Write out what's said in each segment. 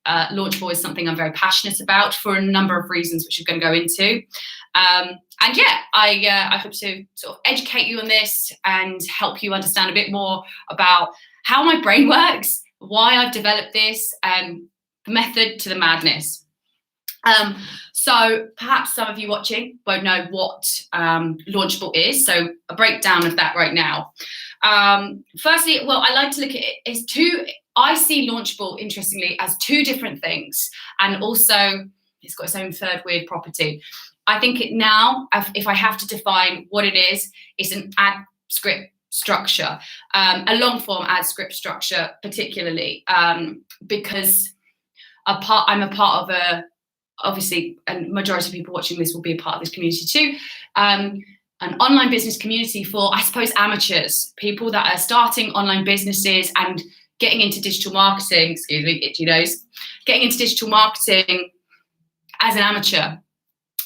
Launchable is something I'm very passionate about for a number of reasons, which I'm going to go into. And yeah, I hope to sort of educate you on this and help you understand a bit more about how my brain works, why I've developed this, the method to the madness. So perhaps some of you watching won't know what Launchable is, so a breakdown of that right now. Firstly, well, I like to look at it as I see Launchable, interestingly, as two different things, and also it's got its own third weird property. I think it now, if I have to define what it is, it's an ad script structure, a long form ad script structure, particularly because I'm a part of obviously, and majority of people watching this will be a part of this community too, an online business community for, I suppose, amateurs, people that are starting online businesses and getting into digital marketing, excuse me, itchy nose, getting into digital marketing as an amateur.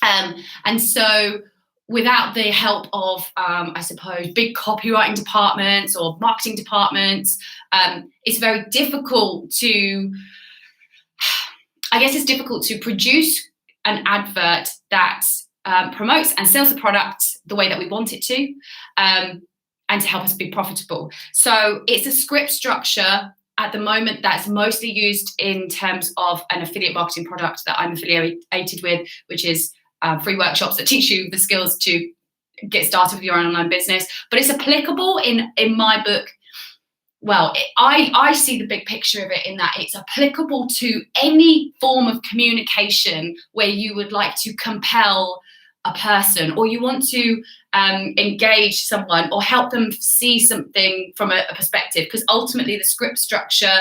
And so without the help of, I suppose, big copywriting departments or marketing departments, it's very difficult to, it's difficult to produce an advert that promotes and sells the product the way that we want it to, and to help us be profitable. So it's a script structure at the moment that's mostly used in terms of an affiliate marketing product that I'm affiliated with, which is free workshops that teach you the skills to get started with your own online business. But it's applicable in my book. Well, I see the big picture of it in that it's applicable to any form of communication where you would like to compel a person, or you want to engage someone or help them see something from a perspective. Because ultimately the script structure,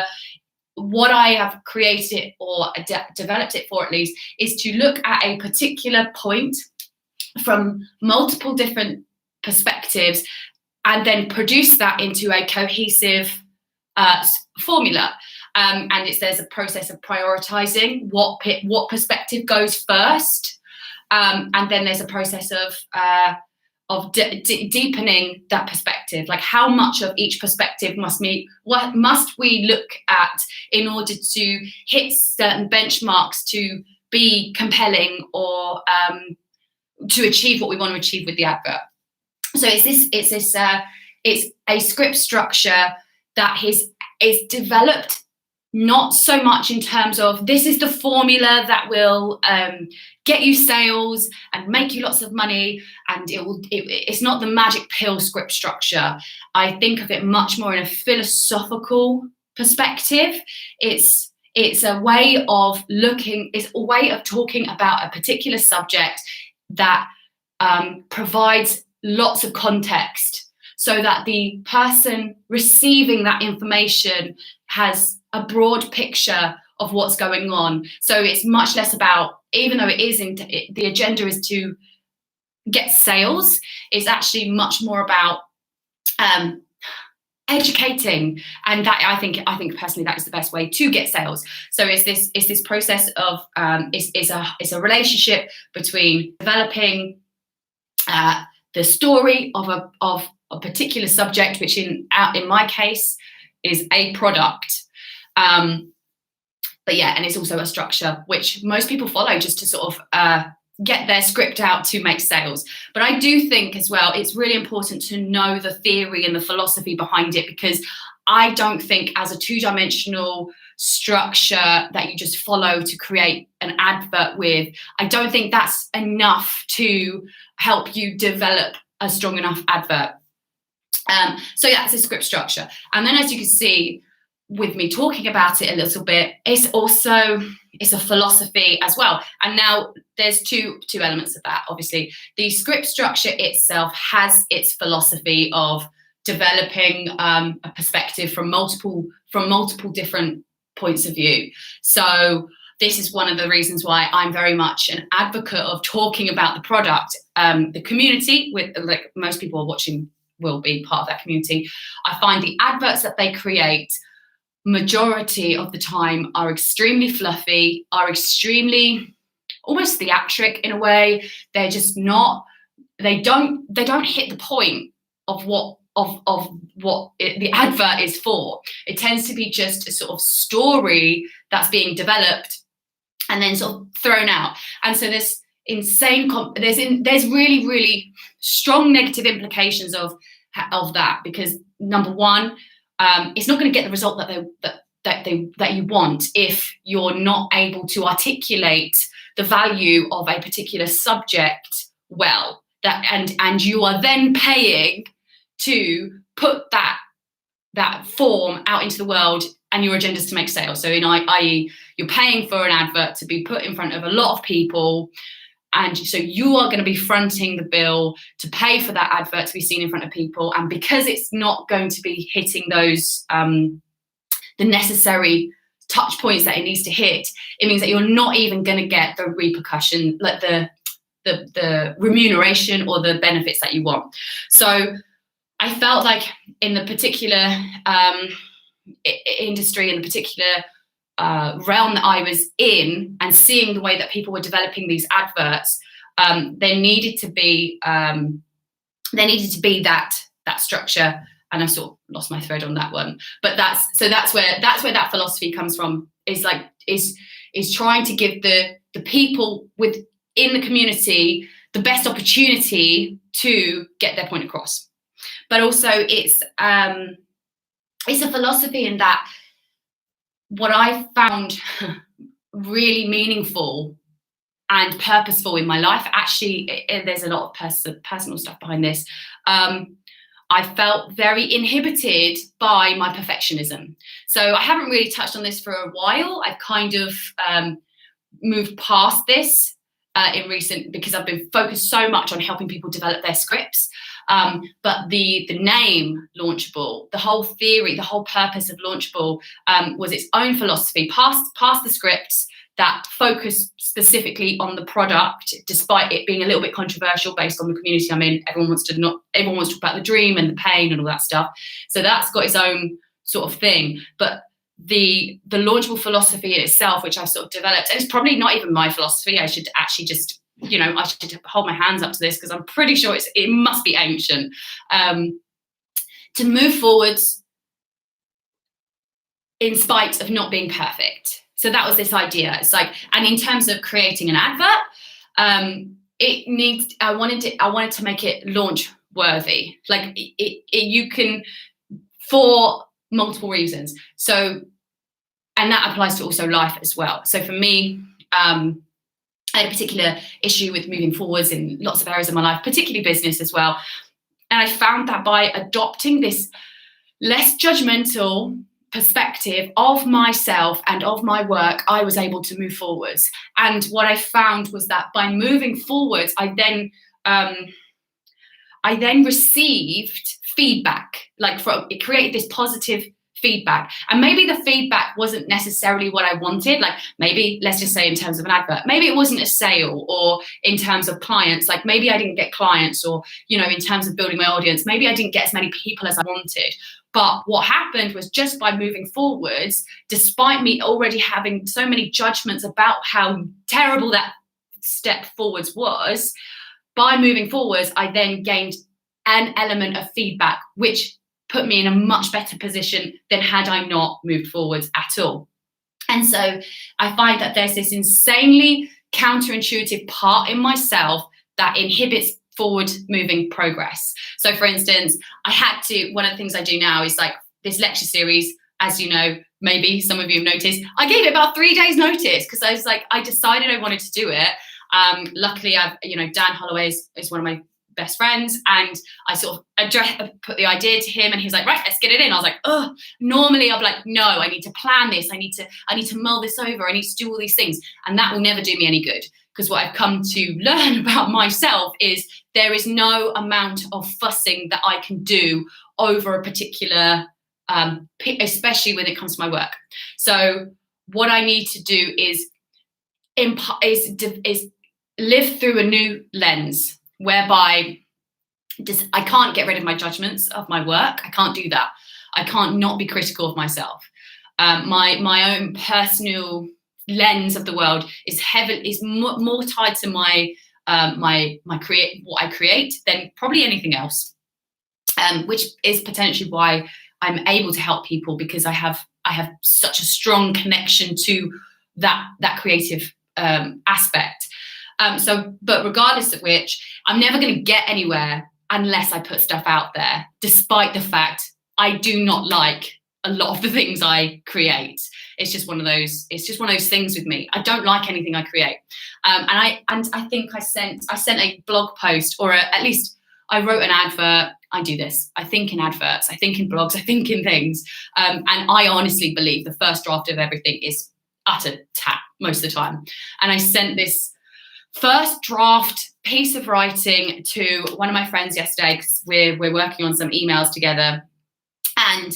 what I have created or developed it for at least, is to look at a particular point from multiple different perspectives and then produce that into a cohesive formula. And there's a process of prioritizing what perspective goes first. And then there's a process of deepening that perspective, like how much of each perspective what must we look at in order to hit certain benchmarks to be compelling or to achieve what we want to achieve with the advert. So it's a script structure that is developed not so much in terms of this is the formula that will get you sales and make you lots of money, and it's not the magic pill script structure. I think of it much more in a philosophical perspective. It's a way of talking about a particular subject that provides lots of context so that the person receiving that information has a broad picture of what's going on. So it's much less about, even though the agenda is to get sales, it's actually much more about educating, and that I think personally that is the best way to get sales. So it's this process of it's a relationship between developing the story of a particular subject, which in my case is a product. But yeah, and it's also a structure which most people follow just to sort of get their script out to make sales. But I do think as well, it's really important to know the theory and the philosophy behind it, because I don't think as a two-dimensional structure that you just follow to create an advert with, I don't think that's enough to help you develop a strong enough advert. So yeah, it's a script structure. And then as you can see, with me talking about it a little bit, it's a philosophy as well. And now there's two elements of that. Obviously, the script structure itself has its philosophy of developing a perspective from multiple different points of view. So this is one of the reasons why I'm very much an advocate of talking about the product. The community, with like most people watching will be part of that community. I find the adverts that they create majority of the time are extremely fluffy, are extremely almost theatric in a way. They're just not, they don't hit the point of what of what the advert is for. It tends to be just a sort of story that's being developed and then sort of thrown out. And so there's there's really, really strong negative implications of that, because number one, it's not going to get the result that you want if you're not able to articulate the value of a particular subject well. And you are then paying to put that form out into the world, and your agenda is to make sales. So i.e. you're paying for an advert to be put in front of a lot of people, and so you are going to be fronting the bill to pay for that advert to be seen in front of people. And because it's not going to be hitting those the necessary touch points that it needs to hit, it means that you're not even going to get the repercussion, like the remuneration or the benefits that you want. So I felt like in the particular industry, in the particular realm that I was in, and seeing the way that people were developing these adverts, there needed to be that structure. And I sort of lost my thread on that one. But that's where that philosophy comes from. Is trying to give the people within the community the best opportunity to get their point across. But also it's a philosophy in that what I found really meaningful and purposeful in my life, actually, there's a lot of personal stuff behind this. I felt very inhibited by my perfectionism. So I haven't really touched on this for a while. I've kind of moved past this in recent, because I've been focused so much on helping people develop their scripts. But the name Launchable, the whole theory, the whole purpose of Launchable was its own philosophy, past the scripts, that focus specifically on the product, despite it being a little bit controversial based on the community I'm in. Everyone wants to talk about the dream and the pain and all that stuff. So that's got its own sort of thing. But the Launchable philosophy in itself, which I've sort of developed, and it's probably not even my philosophy. I should actually just, I should hold my hands up to this, because I'm pretty sure it must be ancient. To move forwards in spite of not being perfect. So that was this idea. It's like, and in terms of creating an advert, I wanted to make it launch worthy. Like you can, for multiple reasons. So, and that applies to also life as well. So for me, I had a particular issue with moving forwards in lots of areas of my life, particularly business as well. And I found that by adopting this less judgmental perspective of myself and of my work, I was able to move forwards. And what I found was that by moving forwards, I then received feedback, it created this positive feedback. And maybe the feedback wasn't necessarily what I wanted. Like maybe, let's just say in terms of an advert, maybe it wasn't a sale, or in terms of clients, like maybe I didn't get clients, or, in terms of building my audience, maybe I didn't get as many people as I wanted. But what happened was, just by moving forwards, despite me already having so many judgments about how terrible that step forwards was, by moving forwards, I then gained an element of feedback, which put me in a much better position than had I not moved forwards at all. And so I find that there's this insanely counterintuitive part in myself that inhibits forward moving progress. So for instance, one of the things I do now is like this lecture series, as you know, maybe some of you have noticed, I gave it about 3 days notice, because I decided I wanted to do it. Luckily, Dan Holloway is one of my best friends, and I sort of put the idea to him, and he's like, right, let's get it in. I was like, oh, normally I'd be like, no, I need to plan this. I need to mull this over. I need to do all these things. And that will never do me any good, because what I've come to learn about myself is there is no amount of fussing that I can do over a particular, especially when it comes to my work. So what I need to do is live through a new lens, whereby I can't get rid of my judgments of my work. I can't do that. I can't not be critical of myself. My own personal lens of the world is more tied to what I create than probably anything else. which is potentially why I'm able to help people, because I have such a strong connection to that creative aspect. But regardless of which, I'm never going to get anywhere unless I put stuff out there, despite the fact I do not like a lot of the things I create. It's just one of those things with me. I don't like anything I create. And I think I sent a blog post, or at least I wrote an advert. I do this. I think in adverts, I think in blogs, I think in things. And I honestly believe the first draft of everything is utter tap most of the time. And I sent this first draft piece of writing to one of my friends yesterday, because we're working on some emails together. And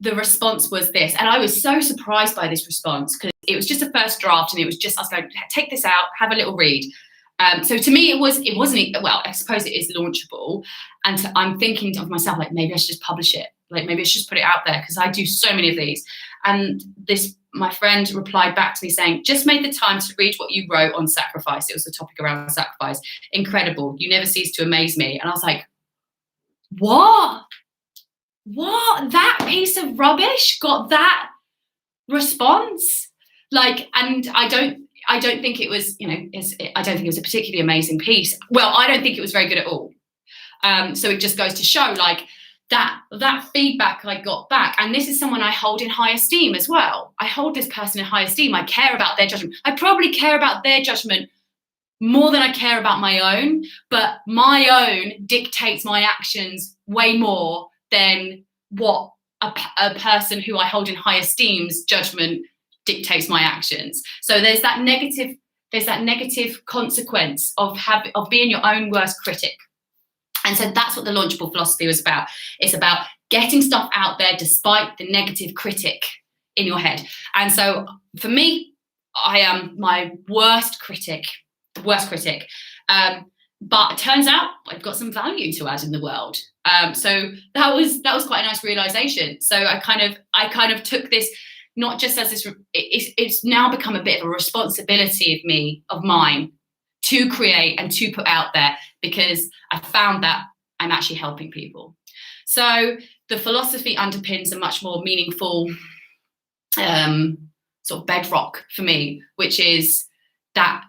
the response was this. And I was so surprised by this response, because it was just a first draft, and I was going, take this out, have a little read. So to me, it wasn't, well, I suppose it is launchable. And so I'm thinking of myself, like, maybe I should just publish it. Like, maybe I should just put it out there, because I do so many of these. And my friend replied back to me saying, just made the time to read what you wrote on sacrifice. It was the topic around sacrifice. Incredible. You never cease to amaze me. And I was like, what? That piece of rubbish got that response? Like, and I don't think it was, I don't think it was a particularly amazing piece. Well, I don't think it was very good at all. So it just goes to show, like, that feedback I got back, and this is someone I hold in high esteem as well. I hold this person in high esteem. I care about their judgment. I probably care about their judgment more than I care about my own, but my own dictates my actions way more than what a person who I hold in high esteem's judgment dictates my actions. So there's that negative consequence of being your own worst critic. And so that's what the Launchable philosophy was about. It's about getting stuff out there despite the negative critic in your head. And so for me, I am my worst critic. But it turns out I've got some value to add in the world. So that was quite a nice realization. So I kind of took this not just as this. It's now become a bit of a responsibility of mine to create and to put out there, because I found that I'm actually helping people. So the philosophy underpins a much more meaningful sort of bedrock for me, which is that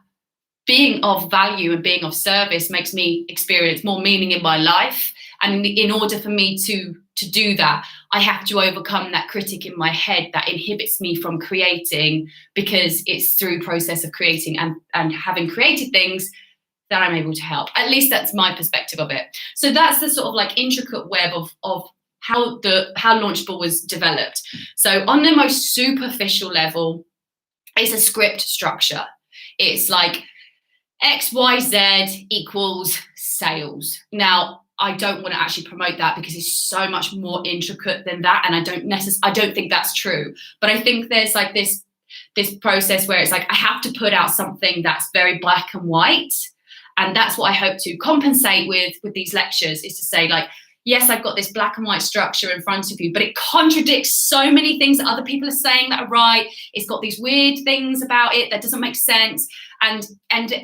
being of value and being of service makes me experience more meaning in my life. And in order for me to do that, I have to overcome that critic in my head that inhibits me from creating, because it's through process of creating and having created things that I'm able to help. At least that's my perspective of it. So that's the sort of like intricate web of how Launchable was developed. So on the most superficial level, it's a script structure. It's like XYZ equals sales. Now, I don't want to actually promote that, because it's so much more intricate than that, and I don't think that's true. But I think there's like this process where it's like I have to put out something that's very black and white, and that's what I hope to compensate with these lectures, is to say, like, yes, I've got this black and white structure in front of you, but it contradicts so many things that other people are saying that are right. It's got these weird things about it that doesn't make sense, and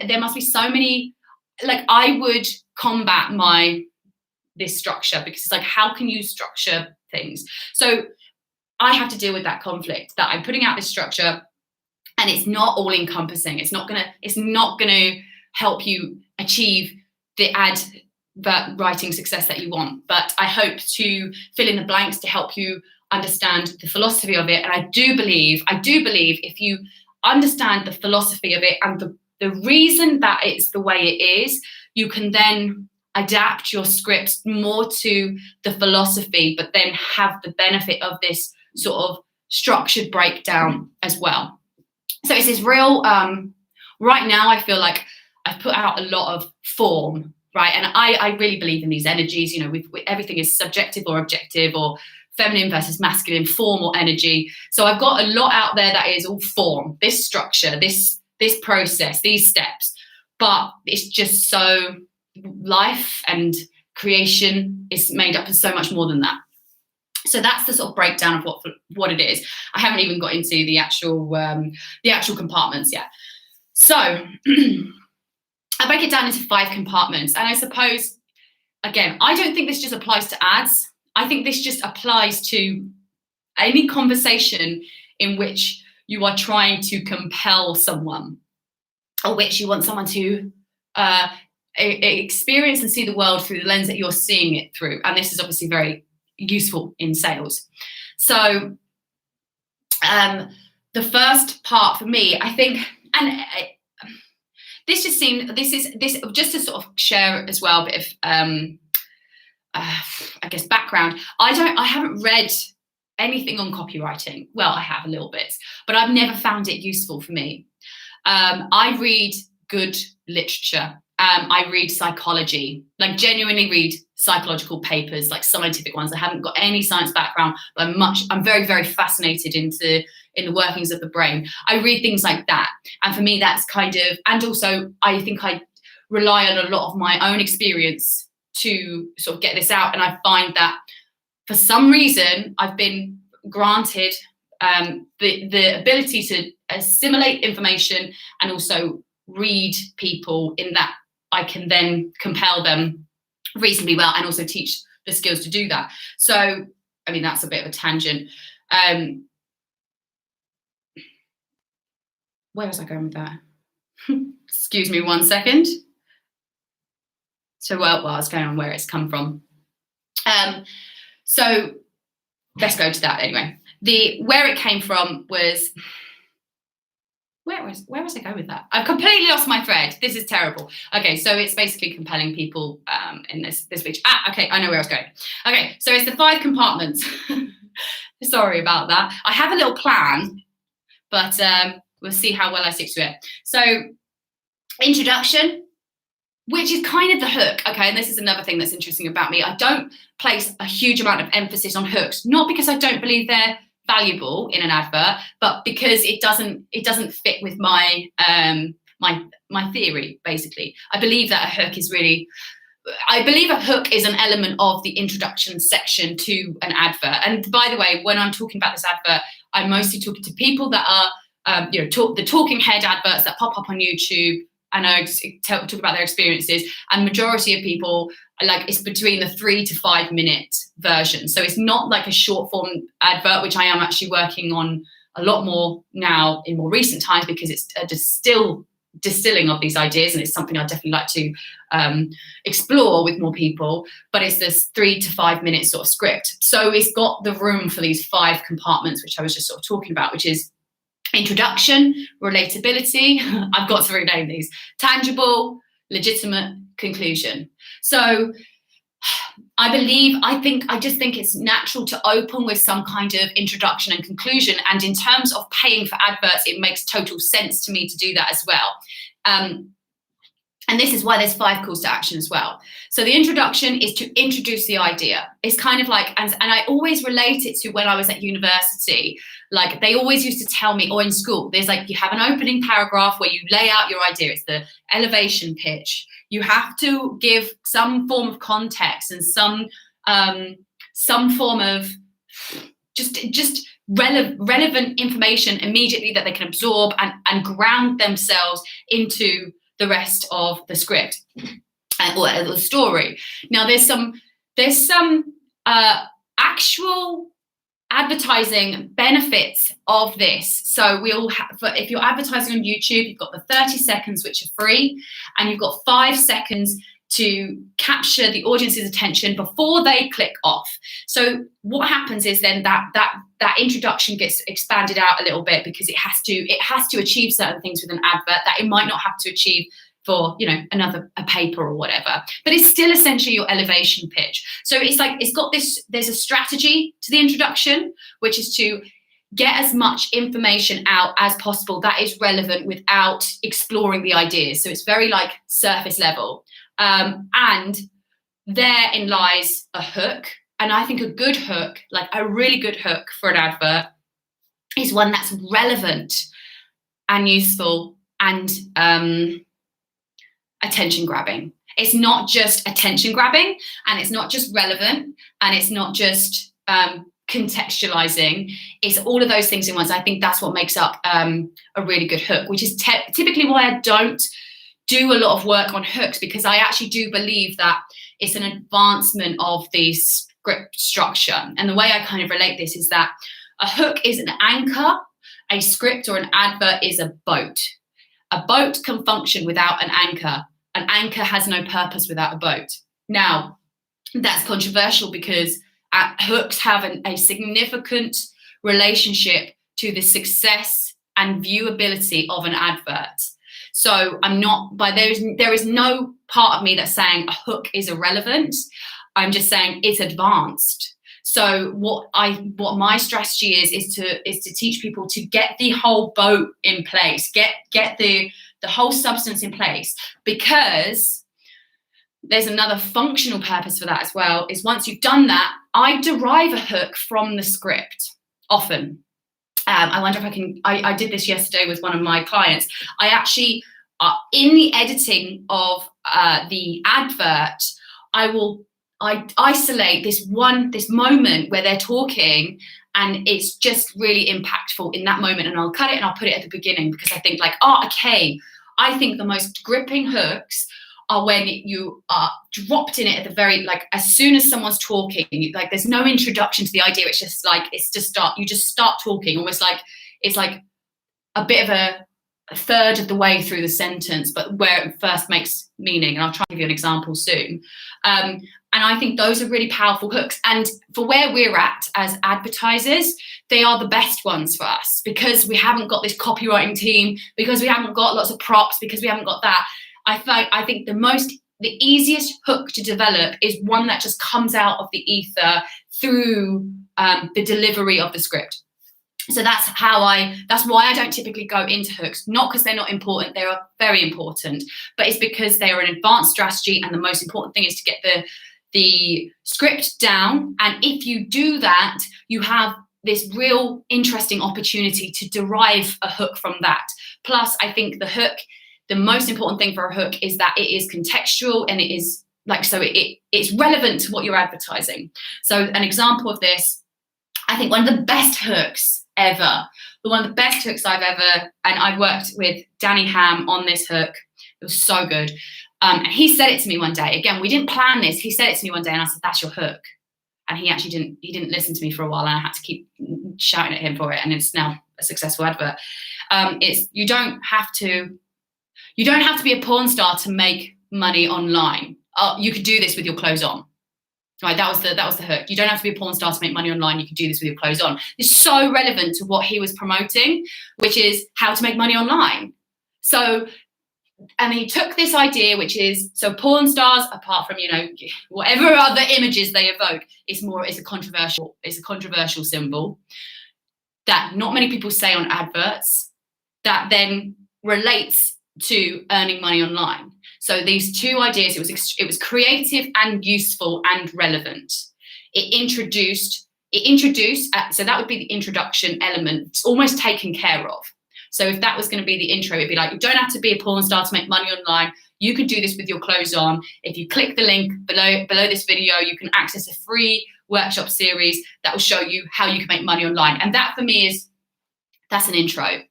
there must be so many. Like, I would combat this structure, because it's like, how can you structure things? So I have to deal with that conflict, that I'm putting out this structure and it's not all encompassing. It's not gonna help you achieve the writing success that you want. But I hope to fill in the blanks to help you understand the philosophy of it. And I do believe if you understand the philosophy of it and the reason that it's the way it is, you can then adapt your scripts more to the philosophy, but then have the benefit of this sort of structured breakdown as well. So it's this real, right now I feel like I've put out a lot of form, right? And I really believe in these energies, everything is subjective or objective, or feminine versus masculine, form or energy. So I've got a lot out there that is all form, this structure, this process, these steps, but it's just so life and creation is made up of so much more than that. So that's the sort of breakdown of what it is. I haven't even got into the actual compartments yet. So I break it down into 5 compartments, and I suppose again, I don't think this just applies to ads. I think this just applies to any conversation in which you are trying to compel someone, or which you want someone to experience and see the world through the lens that you're seeing it through. And this is obviously very useful in sales. So the first part for me, I think, and this just to sort of share as well a bit of I guess background. I haven't read anything on copywriting. Well, I have a little bit, but I've never found it useful for me. I read good literature. I read psychology, like genuinely read psychological papers, like scientific ones. I haven't got any science background, but I'm very, very fascinated in the workings of the brain. I read things like that. And for me, that's kind of, and also I think I rely on a lot of my own experience to sort of get this out. And I find that for some reason, I've been granted the ability to assimilate information and also read people, in that I can then compel them reasonably well and also teach the skills to do that. So, I mean, that's a bit of a tangent. Where was I going with that? Excuse me 1 second. So, well, I was going on where it's come from. So let's go to that anyway. Where it came from was, where was I going with that? I've completely lost my thread. This is terrible. Okay, so it's basically compelling people in this speech. Okay, I know where I was going. Okay, so it's the 5 compartments. Sorry about that. I have a little plan, but we'll see how well I stick to it. So, introduction, which is kind of the hook. Okay, and this is another thing that's interesting about me. I don't place a huge amount of emphasis on hooks, not because I don't believe they're valuable in an advert, but because it doesn't fit with my my theory. Basically, I believe a hook is an element of the introduction section to an advert. And by the way, when I'm talking about this advert, I'm mostly talking to people that are the talking head adverts that pop up on YouTube, and I talk about their experiences. And majority of people, like, it's between the 3 to 5 minute version. So it's not like a short form advert, which I am actually working on a lot more now in more recent times, because it's a distilling of these ideas, and it's something I'd definitely like to explore with more people. But it's this 3 to 5 minute sort of script. So it's got the room for these 5 compartments, which I was just sort of talking about, which is introduction, relatability, I've got to rename these, tangible, legitimate, conclusion. So I just think it's natural to open with some kind of introduction and conclusion. And in terms of paying for adverts, it makes total sense to me to do that as well. And this is why there's 5 calls to action as well. So the introduction is to introduce the idea. It's kind of like, and I always relate it to when I was at university. Like, they always used to tell me, or in school, there's like, you have an opening paragraph where you lay out your idea. It's the elevation pitch. You have to give some form of context and some form of just relevant information immediately that they can absorb and ground themselves into the rest of the script or the story. Now, there's some actual advertising benefits of this. So we all have, if you're advertising on YouTube, you've got the 30 seconds, which are free, and you've got 5 seconds to capture the audience's attention before they click off. So what happens is then that introduction gets expanded out a little bit, because it has to achieve certain things with an advert that it might not have to achieve for, a paper or whatever, but it's still essentially your elevation pitch. So it's like, it's got this, there's a strategy to the introduction, which is to get as much information out as possible that is relevant without exploring the ideas. So it's very like surface level. And therein lies a hook. And I think a good hook, like a really good hook for an advert, is one that's relevant and useful and attention grabbing. It's not just attention grabbing, and it's not just relevant, and it's not just contextualizing. It's all of those things in one. So I think that's what makes up a really good hook, which is typically why I don't do a lot of work on hooks, because I actually do believe that it's an advancement of the script structure. And the way I kind of relate this is that a hook is an anchor, a script or an advert is a boat. A boat can function without an anchor. An anchor has no purpose without a boat. Now, that's controversial because hooks have a significant relationship to the success and viewability of an advert. So there is no part of me that's saying a hook is irrelevant. I'm just saying it's advanced. So what my strategy is to teach people to get the whole boat in place, get the whole substance in place, because there's another functional purpose for that as well, is once you've done that, I derive a hook from the script often. I wonder if I did this yesterday with one of my clients. I actually, in the editing of the advert, I isolate this moment where they're talking and it's just really impactful in that moment, and I'll cut it and I'll put it at the beginning, because I think I think the most gripping hooks are when you are dropped in it at the very, as soon as someone's talking, there's no introduction to the idea. It's just you just start talking, almost like it's like a bit of a third of the way through the sentence, but where it first makes meaning. And I'll try to give you an example soon. And I think those are really powerful hooks. And for where we're at as advertisers, they are the best ones for us, because we haven't got this copywriting team, because we haven't got lots of props, because we haven't got that. I think the easiest hook to develop is one that just comes out of the ether through the delivery of the script. So that's why I don't typically go into hooks, not because they're not important, they are very important, but it's because they are an advanced strategy, and the most important thing is to get the script down. And if you do that, you have this real interesting opportunity to derive a hook from that. Plus, I think the most important thing for a hook is that it is contextual, and it is it's relevant to what you're advertising. So an example of this, I think one of the best hooks ever, one of the best hooks I've ever, and I worked with Danny Ham on this hook. It was so good. And he said it to me one day. Again, we didn't plan this. He said it to me one day and I said, "That's your hook." And he actually didn't listen to me for a while, and I had to keep shouting at him for it. And it's now a successful advert. You don't have to be a porn star to make money online. You could do this with your clothes on. Right, that was the hook. You don't have to be a porn star to make money online. You can do this with your clothes on. It's so relevant to what he was promoting, which is how to make money online. So, and he took this idea, which is, so porn stars, apart from, whatever other images they evoke, it's a controversial symbol that not many people say on adverts, that then relates to earning money online. So these two ideas, it was creative and useful and relevant. It introduced, so that would be the introduction element. It's almost taken care of. So if that was going to be the intro, it'd be like, you don't have to be a porn star to make money online. You can do this with your clothes on. If you click the link below this video, you can access a free workshop series that will show you how you can make money online. And that for me that's an intro.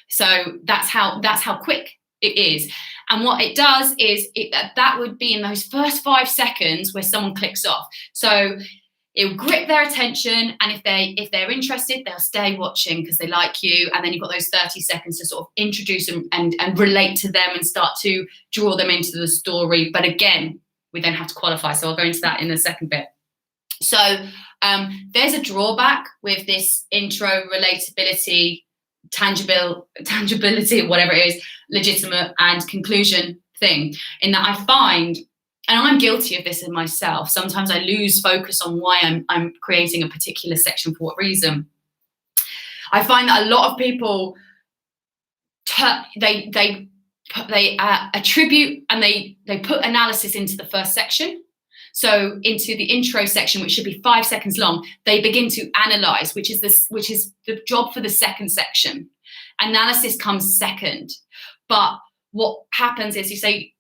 So that's how quick it is. And what it does is that would be in those first 5 seconds where someone clicks off. So it will grip their attention, and if they're interested, they'll stay watching because they like you. And then you've got those 30 seconds to sort of introduce them and relate to them and start to draw them into the story. But again, we then have to qualify. So I'll go into that in the second bit. So there's a drawback with this intro, relatability, tangibility, whatever it is, legitimate and conclusion thing, in that I find, and I'm guilty of this in myself, sometimes I lose focus on why I'm creating a particular section for what reason. I find that a lot of people they attribute and they put analysis into the first section. So into the intro section, which should be 5 seconds long, they begin to analyze, which is the job for the second section. Analysis comes second. But what happens is you say,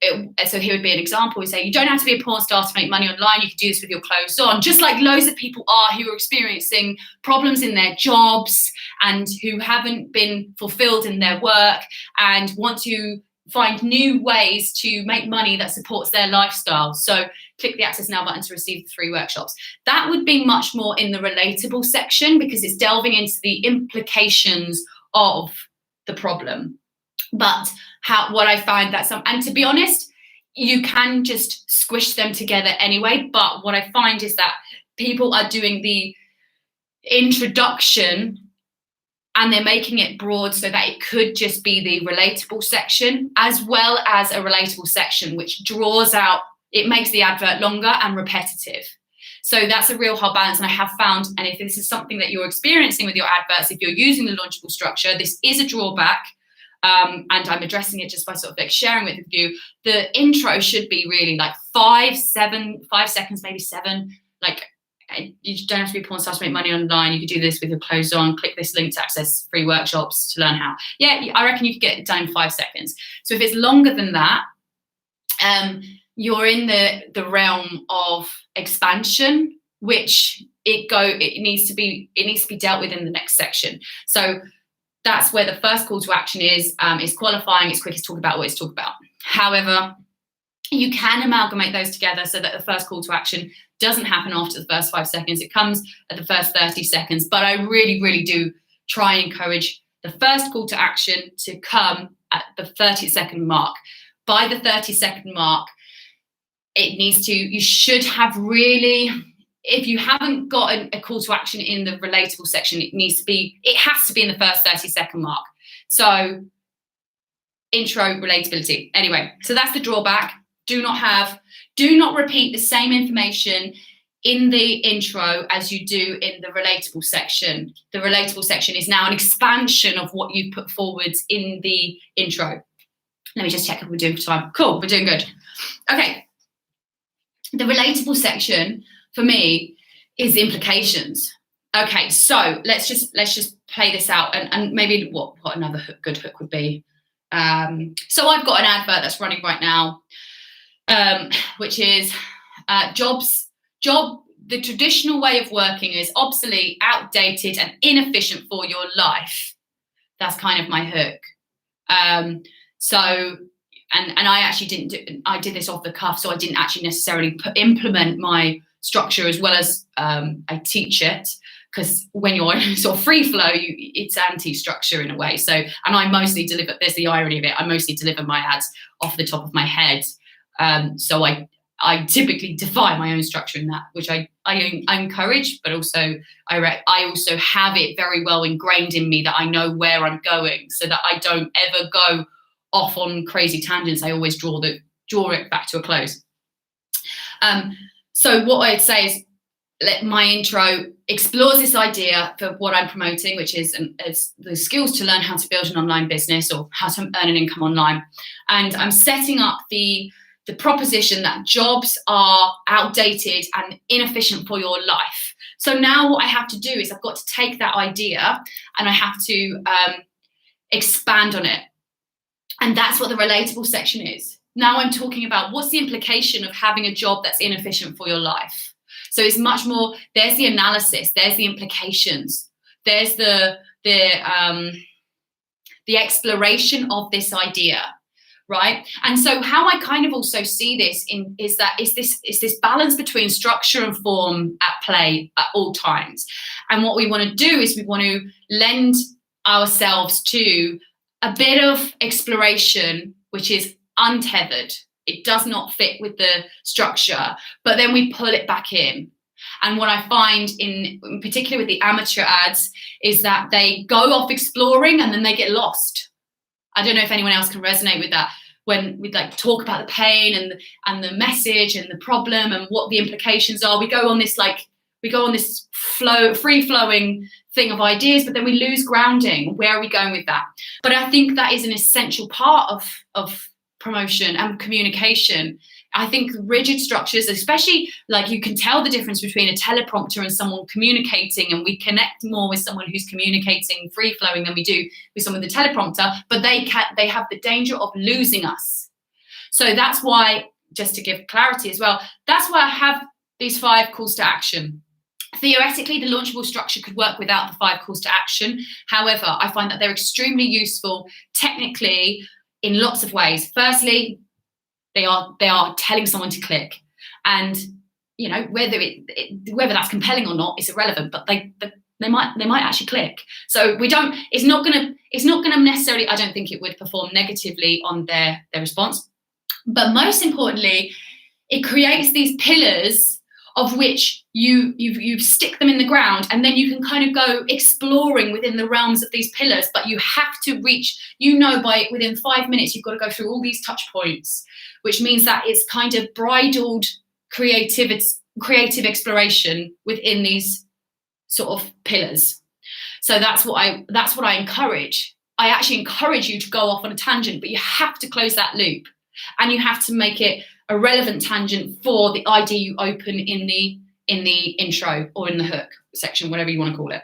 so here would be an example. We say, you don't have to be a porn star to make money online. You can do this with your clothes on, just like loads of people are who are experiencing problems in their jobs and who haven't been fulfilled in their work and want to find new ways to make money that supports their lifestyle. So click the Access Now button to receive the 3 workshops. That would be much more in the relatable section, because it's delving into the implications of the problem. But what I find that and to be honest, you can just squish them together anyway. But what I find is that people are doing the introduction and they're making it broad so that it could just be the relatable section, as well as a relatable section, which draws out, it makes the advert longer and repetitive. So that's a real hard balance. And I have found, and if this is something that you're experiencing with your adverts, if you're using the launchable structure, this is a drawback. And I'm addressing it just by sort of like sharing with you. The intro should be really like 5 seconds, maybe 7. Like, you don't have to be a porn star to make money online. You could do this with your clothes on. Click this link to access free workshops to learn how. Yeah, I reckon you could get it done in 5 seconds. So if it's longer than that, you're in the realm of expansion, which it needs to be dealt with in the next section. So that's where the first call to action is qualifying. It's quick, it's talk about what it's talk about. However, you can amalgamate those together so that the first call to action doesn't happen after the first 5 seconds. It comes at the first 30 seconds. But I really, really do try and encourage the first call to action to come at the 30-second mark. By the 30-second mark, you should have really, if you haven't got a call to action in the relatable section, it has to be in the first 30-second mark. So intro, relatability. Anyway, so that's the drawback. Do not repeat the same information in the intro as you do in the relatable section. The relatable section is now an expansion of what you put forwards in the intro. Let me just check if we're doing time. Cool, we're doing good. Okay. The relatable section for me is the implications. Okay, so let's just play this out and maybe what another good hook would be. So I've got an advert that's running right now, which is the traditional way of working is obsolete, outdated, and inefficient for your life. That's kind of my hook. And I actually I did this off the cuff, so I didn't actually necessarily implement my structure as well as I teach it, because when you're sort of free flow, it's anti-structure in a way. So, and I mostly deliver, there's the irony of it, I mostly deliver my ads off the top of my head. So I typically define my own structure in that, which I encourage, but also I also have it very well ingrained in me that I know where I'm going, so that I don't ever go off on crazy tangents. I always draw it back to a close. So what I'd say is, my intro explores this idea for what I'm promoting, which is the skills to learn how to build an online business or how to earn an income online. And I'm setting up the proposition that jobs are outdated and inefficient for your life. So now what I have to do is I've got to take that idea and I have to expand on it. And that's what the relatable section is. Now I'm talking about what's the implication of having a job that's inefficient for your life. So it's much more, there's the analysis, there's the implications, there's the exploration of this idea, right? And so how I kind of also see this is this balance between structure and form at play at all times. And what we want to do is we want to lend ourselves to a bit of exploration, which is untethered. It does not fit with the structure, but then we pull it back in. And what I find in particular with the amateur ads is that they go off exploring and then they get lost. I don't know if anyone else can resonate with that, when we like talk about the pain and the message and the problem and what the implications are. We go on this free flowing thing of ideas, but then we lose grounding. Where are we going with that? But I think that is an essential part of promotion and communication. I think rigid structures, especially, like, you can tell the difference between a teleprompter and someone communicating, and we connect more with someone who's communicating free flowing than we do with someone with a teleprompter, but they have the danger of losing us. So that's why, just to give clarity as well, that's why I have these 5 calls to action. Theoretically, the launchable structure could work without the 5 calls to action. However, I find that they're extremely useful technically in lots of ways. Firstly, they are telling someone to click, and you know, whether that's compelling or not is irrelevant, but they might actually click. So it's not gonna necessarily, I don't think it would perform negatively on their response. But most importantly, it creates these pillars of which you stick them in the ground, and then you can kind of go exploring within the realms of these pillars. But you have to reach, by within 5 minutes, you've got to go through all these touch points, which means that it's kind of bridled creative exploration within these sort of pillars. So that's what I encourage. I actually encourage you to go off on a tangent, but you have to close that loop, and you have to make it a relevant tangent for the idea you open in the intro or in the hook section, whatever you want to call it.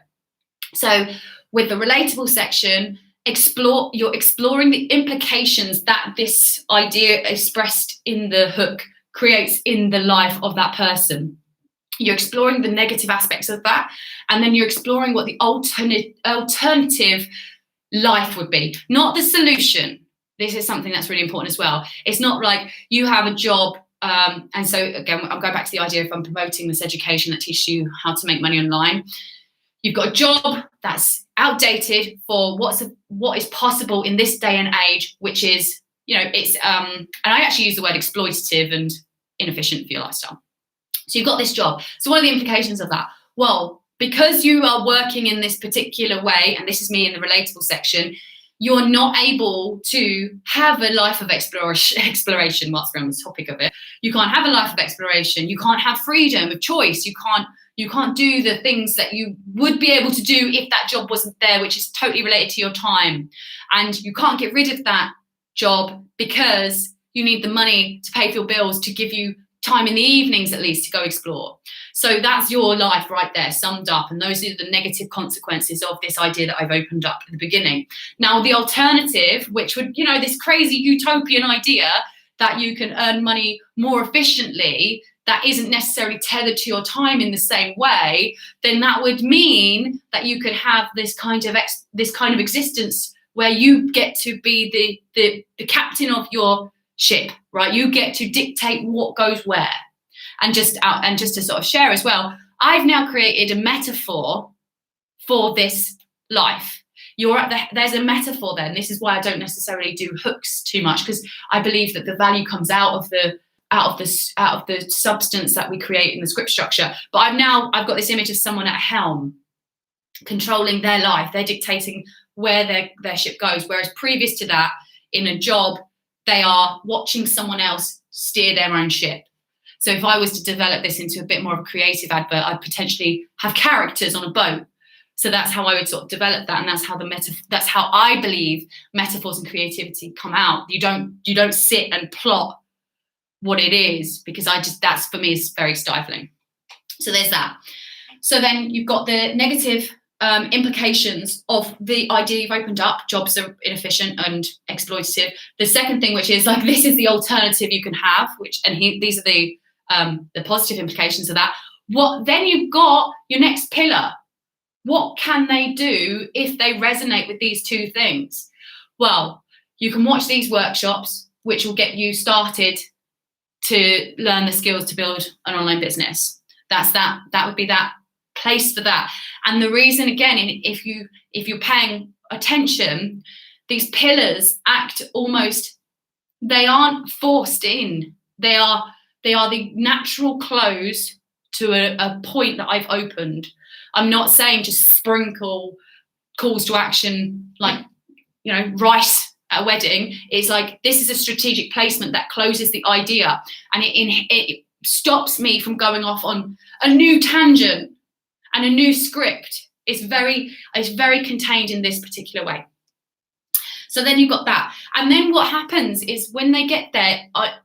So with the relatable section, you're exploring the implications that this idea expressed in the hook creates in the life of that person. You're exploring the negative aspects of that, and then you're exploring what the alternative life would be, not the solution. This is something that's really important as well. It's not like you have a job, and so again, I'll go back to the idea if I'm promoting this education that teaches you how to make money online. You've got a job that's outdated for what is possible in this day and age, which is, it's and I actually use the word exploitative and inefficient for your lifestyle. So you've got this job. So what are the implications of that? Well, because you are working in this particular way, and this is me in the relatable section, you're not able to have a life of exploration whilst we're on the topic of it. You can't have a life of exploration. You can't have freedom of choice. You can't do the things that you would be able to do if that job wasn't there, which is totally related to your time. And you can't get rid of that job because you need the money to pay for your bills, to give you time in the evenings at least to go explore. So that's your life right there summed up, and those are the negative consequences of this idea that I've opened up at the beginning. Now the alternative, which would, this crazy utopian idea that you can earn money more efficiently, that isn't necessarily tethered to your time in the same way, then that would mean that you could have this kind of existence where you get to be the captain of your ship, right? You get to dictate what goes where. And just to sort of share as well, I've now created a metaphor for this life. There's a metaphor there, and this is why I don't necessarily do hooks too much, because I believe that the value comes out of the substance that we create in the script structure. But I've got this image of someone at a helm controlling their life. They're dictating where their ship goes. Whereas previous to that, in a job, they are watching someone else steer their own ship. So if I was to develop this into a bit more of a creative advert, I'd potentially have characters on a boat. So that's how I would sort of develop that, and that's how I believe metaphors and creativity come out. You don't sit and plot what it is, because that's for me is very stifling. So there's that. So then you've got the negative implications of the idea you've opened up. Jobs are inefficient and exploitative. The second thing, which is like, this is the alternative you can have, these are the positive implications of that. Then you've got your next pillar. What can they do if they resonate with these two things? Well, you can watch these workshops, which will get you started to learn the skills to build an online business. That would be that place for that. And the reason, again, if you're paying attention, these pillars act almost, they aren't forced in. They are the natural close to a point that I've opened. I'm not saying just sprinkle calls to action like, rice at a wedding. It's like, this is a strategic placement that closes the idea, and it stops me from going off on a new tangent and a new script. It's very contained in this particular way. So then you've got that. And then what happens is when they get there,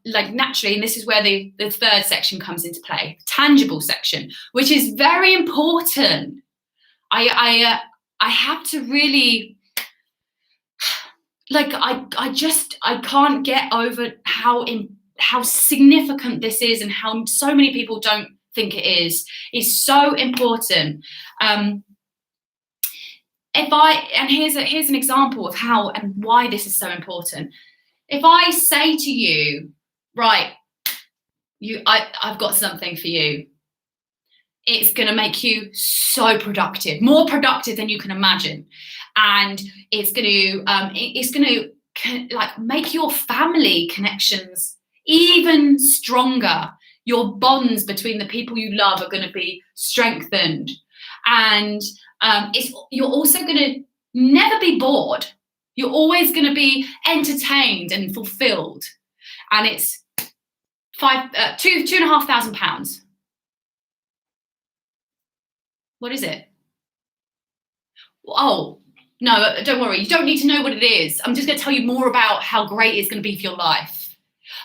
like naturally, and this is where the third section comes into play, tangible section, which is very important. I have to really, like, I can't get over how significant this is, and how so many people don't think it is. It's so important. Here's an example of how and why this is so important. If I say to you, right, I've got something for you, it's going to make you so productive, more productive than you can imagine, and it's going to like make your family connections even stronger. Your bonds between the people you love are going to be strengthened, and you're also going to never be bored. You're always going to be entertained and fulfilled, and it's £2,500. What is it? Oh, no, don't worry. You don't need to know what it is. I'm just going to tell you more about how great it's going to be for your life.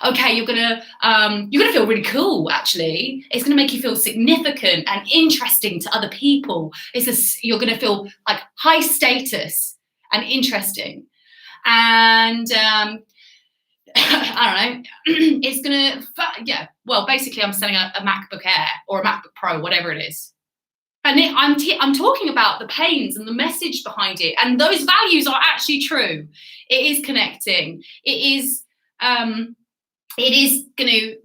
Okay, you're gonna feel really cool. Actually, it's going to make you feel significant and interesting to other people. You're going to feel like high status and interesting, and I don't know. It's gonna, yeah. Well, basically, I'm selling a MacBook Air or a MacBook Pro, whatever it is. And I'm talking about the pains and the message behind it, and those values are actually true. It is connecting. It is going to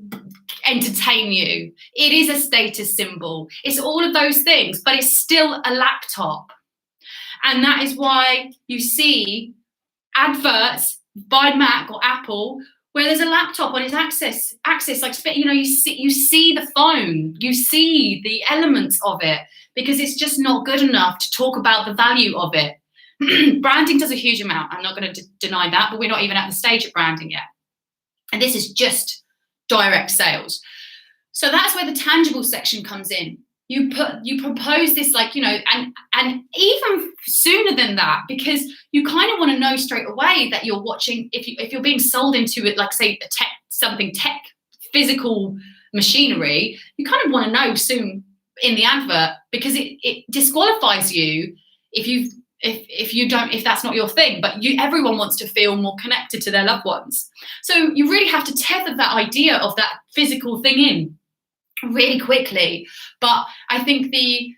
entertain you. It is a status symbol. It's all of those things, but it's still a laptop, and that is why you see adverts by Mac or Apple where there's a laptop on its axis, like, you know, you see the phone, you see the elements of it, because it's just not good enough to talk about the value of it. Branding does a huge amount. I'm not going to deny that, but we're not even at the stage of branding yet. And this is just direct sales. So that's where the tangible section comes in. You propose this, like, you know, and even sooner than that, because you kind of want to know straight away that you're watching, if you're being sold into it, like, say, tech, physical machinery, you kind of want to know soon in the advert, because it disqualifies you if that's not your thing. But everyone wants to feel more connected to their loved ones. So you really have to tether that idea of that physical thing in really quickly. But I think I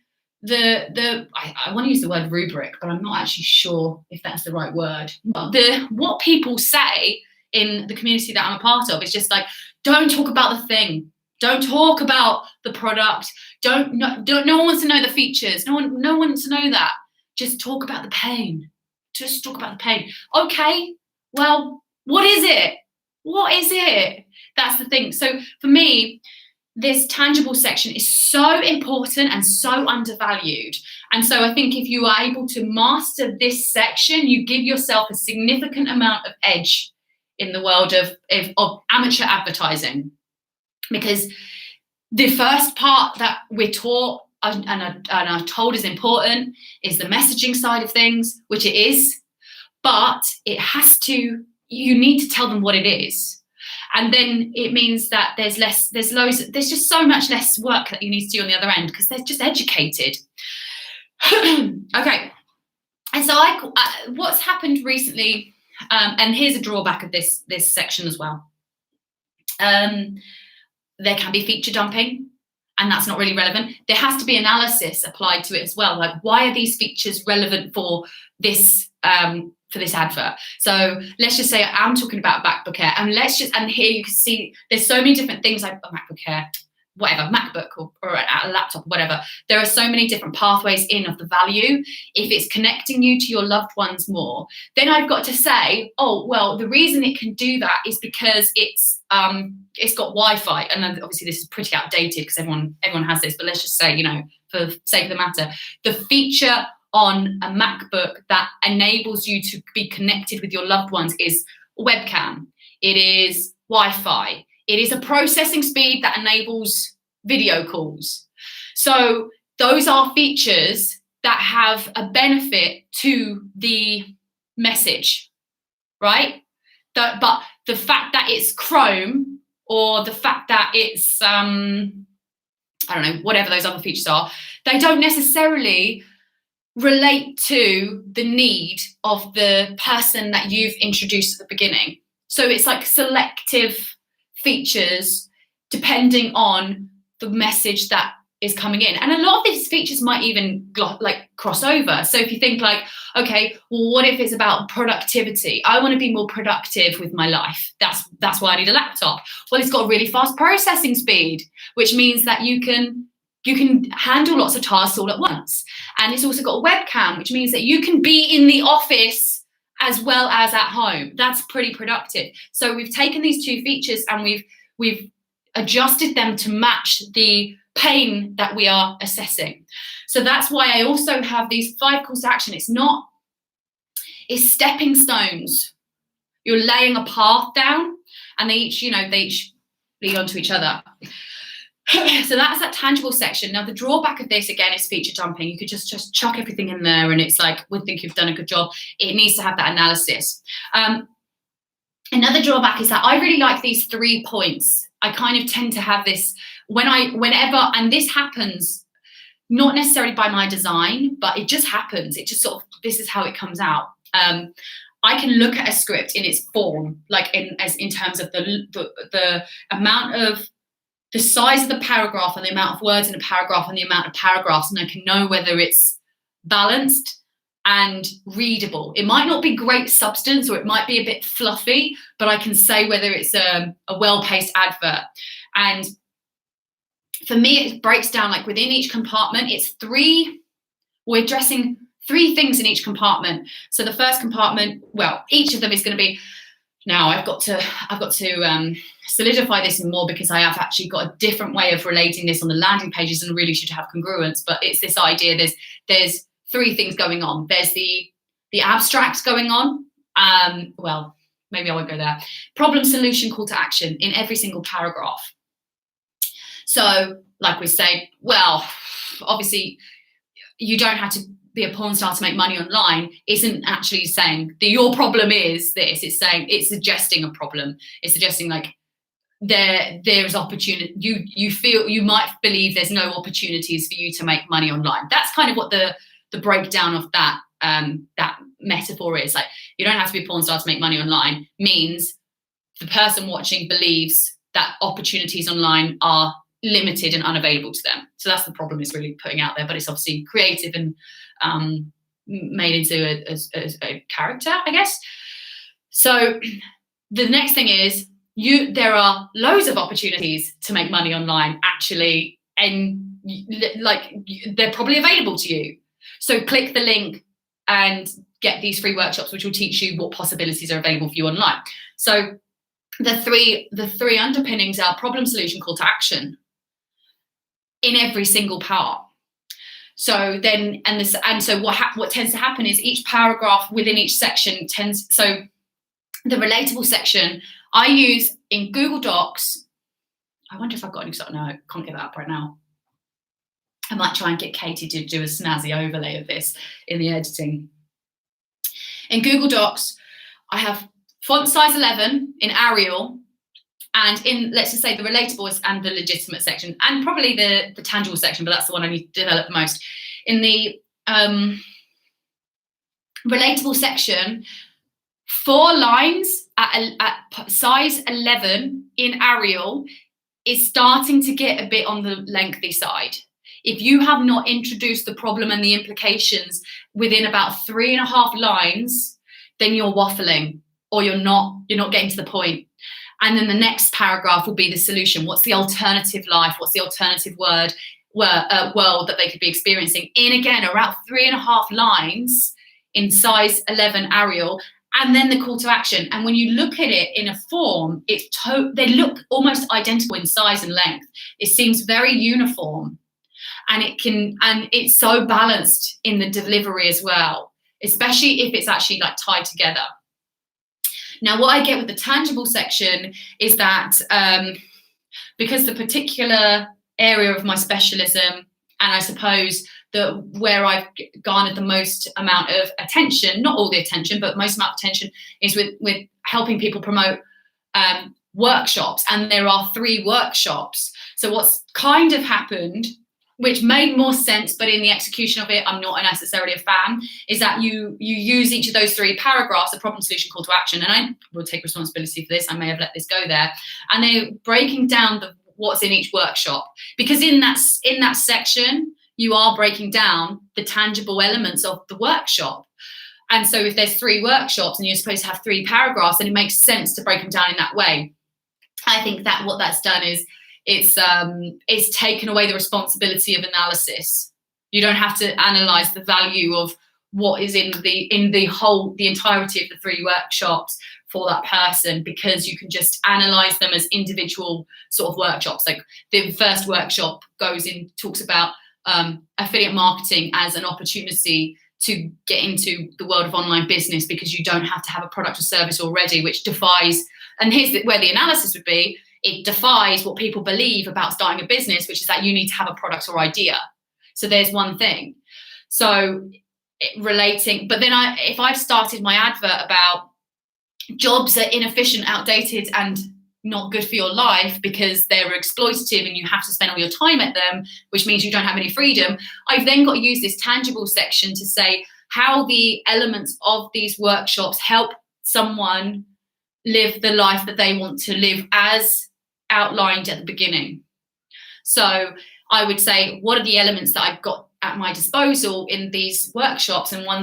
want to use the word rubric, but I'm not actually sure if that's the right word. What people say in the community that I'm a part of is just like, don't talk about the thing, don't talk about the product, no one wants to know the features, no one wants to know that. Just talk about the pain. Just talk about the pain. Okay, well, what is it? What is it? That's the thing. So for me, this tangible section is so important and so undervalued. And so I think if you are able to master this section, you give yourself a significant amount of edge in the world of amateur advertising. Because the first part that we're taught and are told is important is the messaging side of things, which it is, but you need to tell them what it is. And then it means that there's just so much less work that you need to do on the other end, because they're just educated. Okay. And so what's happened recently, and here's a drawback of this section as well. There can be feature dumping, and that's not really relevant. There has to be analysis applied to it as well. Like, why are these features relevant for this advert? So let's just say I'm talking about MacBook Air, and here you can see there's so many different things, like a MacBook Air, whatever, MacBook or a laptop, whatever. There are so many different pathways in of the value. If it's connecting you to your loved ones more, then I've got to say, oh, well, the reason it can do that is because it's got Wi-Fi. And then obviously this is pretty outdated because everyone has this, but let's just say, you know, for the sake of the matter, the feature on a MacBook that enables you to be connected with your loved ones is webcam. It is Wi-Fi. It is a processing speed that enables video calls. So those are features that have a benefit to the message, right? But the fact that it's Chrome, or the fact that it's, I don't know, whatever those other features are, they don't necessarily relate to the need of the person that you've introduced at the beginning. So it's like selective features depending on the message that is coming in. And a lot of these features might even like cross over. So if you think like, okay, well, what if it's about productivity? I want to be more productive with my life. That's why I need a laptop. Well, it's got really fast processing speed, which means that you can handle lots of tasks all at once. And it's also got a webcam, which means that you can be in the office as well as at home. That's pretty productive. So we've taken these two features and we've adjusted them to match the pain that we are assessing. So that's why I also have these 5 calls to action. It's stepping stones. You're laying a path down, and they each lead onto each other. So that's that tangible section. Now, the drawback of this, again, is feature jumping. You could just chuck everything in there and it's like, we think you've done a good job. It needs to have that analysis. Another drawback is that I really like these 3 points. I kind of tend to have this whenever, and this happens not necessarily by my design, but it just happens. It just sort of, this is how it comes out. I can look at a script in its form, like in terms of the amount of the size of the paragraph and the amount of words in a paragraph and the amount of paragraphs, and I can know whether it's balanced and readable. It might not be great substance, or it might be a bit fluffy, but I can say whether it's a well-paced advert. And for me, it breaks down like within each compartment, we're addressing 3 things in each compartment. So the first compartment, well, each of them is going to be, now I've got to solidify this more, because I have actually got a different way of relating this on the landing pages and really should have congruence. But it's this idea, there's 3 things going on. There's the abstract going on. Well, maybe I won't go there. Problem, solution, call to action in every single paragraph. So like we say, well, obviously you don't have to be a porn star to make money online isn't actually saying that your problem is this. It's suggesting a problem. It's suggesting like there's opportunity. You might believe there's no opportunities for you to make money online. That's kind of what the breakdown of that metaphor is. Like, you don't have to be a porn star to make money online means the person watching believes that opportunities online are limited and unavailable to them. So that's the problem it's really putting out there, but it's obviously creative and made into a character, I guess. So the next thing is there are loads of opportunities to make money online actually, and like they're probably available to you. So click the link and get these free workshops, which will teach you what possibilities are available for you online. So the three underpinnings are problem, solution, call to action in every single part. So then, so what tends to happen is each paragraph within each section so the relatable section I use in Google Docs. I wonder if I've got any sort of, no, I can't get that up right now. I might try and get Katie to do a snazzy overlay of this in the editing. In Google Docs, I have font size 11 in Arial, and in, let's just say, the relatable and the legitimate section, and probably the tangible section, but that's the one I need to develop the most. In the relatable section, 4 lines at size 11 in Arial is starting to get a bit on the lengthy side. If you have not introduced the problem and the implications within about 3.5 lines, then you're waffling, or you're not getting to the point. And then the next paragraph will be the solution. What's the alternative life? What's the alternative world that they could be experiencing? In, again, around 3.5 lines in size 11 Arial, and then the call to action. And when you look at it in a form, they look almost identical in size and length. It seems very uniform, and it's so balanced in the delivery as well, especially if it's actually like tied together. Now, what I get with the tangible section is that because the particular area of my specialism, and I suppose where I've garnered the most amount of attention, not all the attention, but most amount of attention, is with helping people promote workshops. And there are 3 workshops. So what's kind of happened, which made more sense, but in the execution of it, I'm not necessarily a fan, is that you use each of those 3 paragraphs, a problem, solution, call to action, and I will take responsibility for this. I may have let this go there. And they're breaking down what's in each workshop, because in that section you are breaking down the tangible elements of the workshop. And so if there's 3 workshops and you're supposed to have 3 paragraphs, then it makes sense to break them down in that way. I think that what that's done is it's taken away the responsibility of analysis. You don't have to analyze the value of what is in the entirety of the 3 workshops for that person, because you can just analyze them as individual sort of workshops. Like the first workshop talks about affiliate marketing as an opportunity to get into the world of online business, because you don't have to have a product or service already, which defies, and here's where the analysis would be, it defies what people believe about starting a business, which is that you need to have a product or idea. So there's one thing. So relating, but then if I've started my advert about jobs are inefficient, outdated, and not good for your life because they're exploitative and you have to spend all your time at them, which means you don't have any freedom, I've then got to use this tangible section to say how the elements of these workshops help someone live the life that they want to live as outlined at the beginning. So I would say, what are the elements that I've got at my disposal in these workshops? And one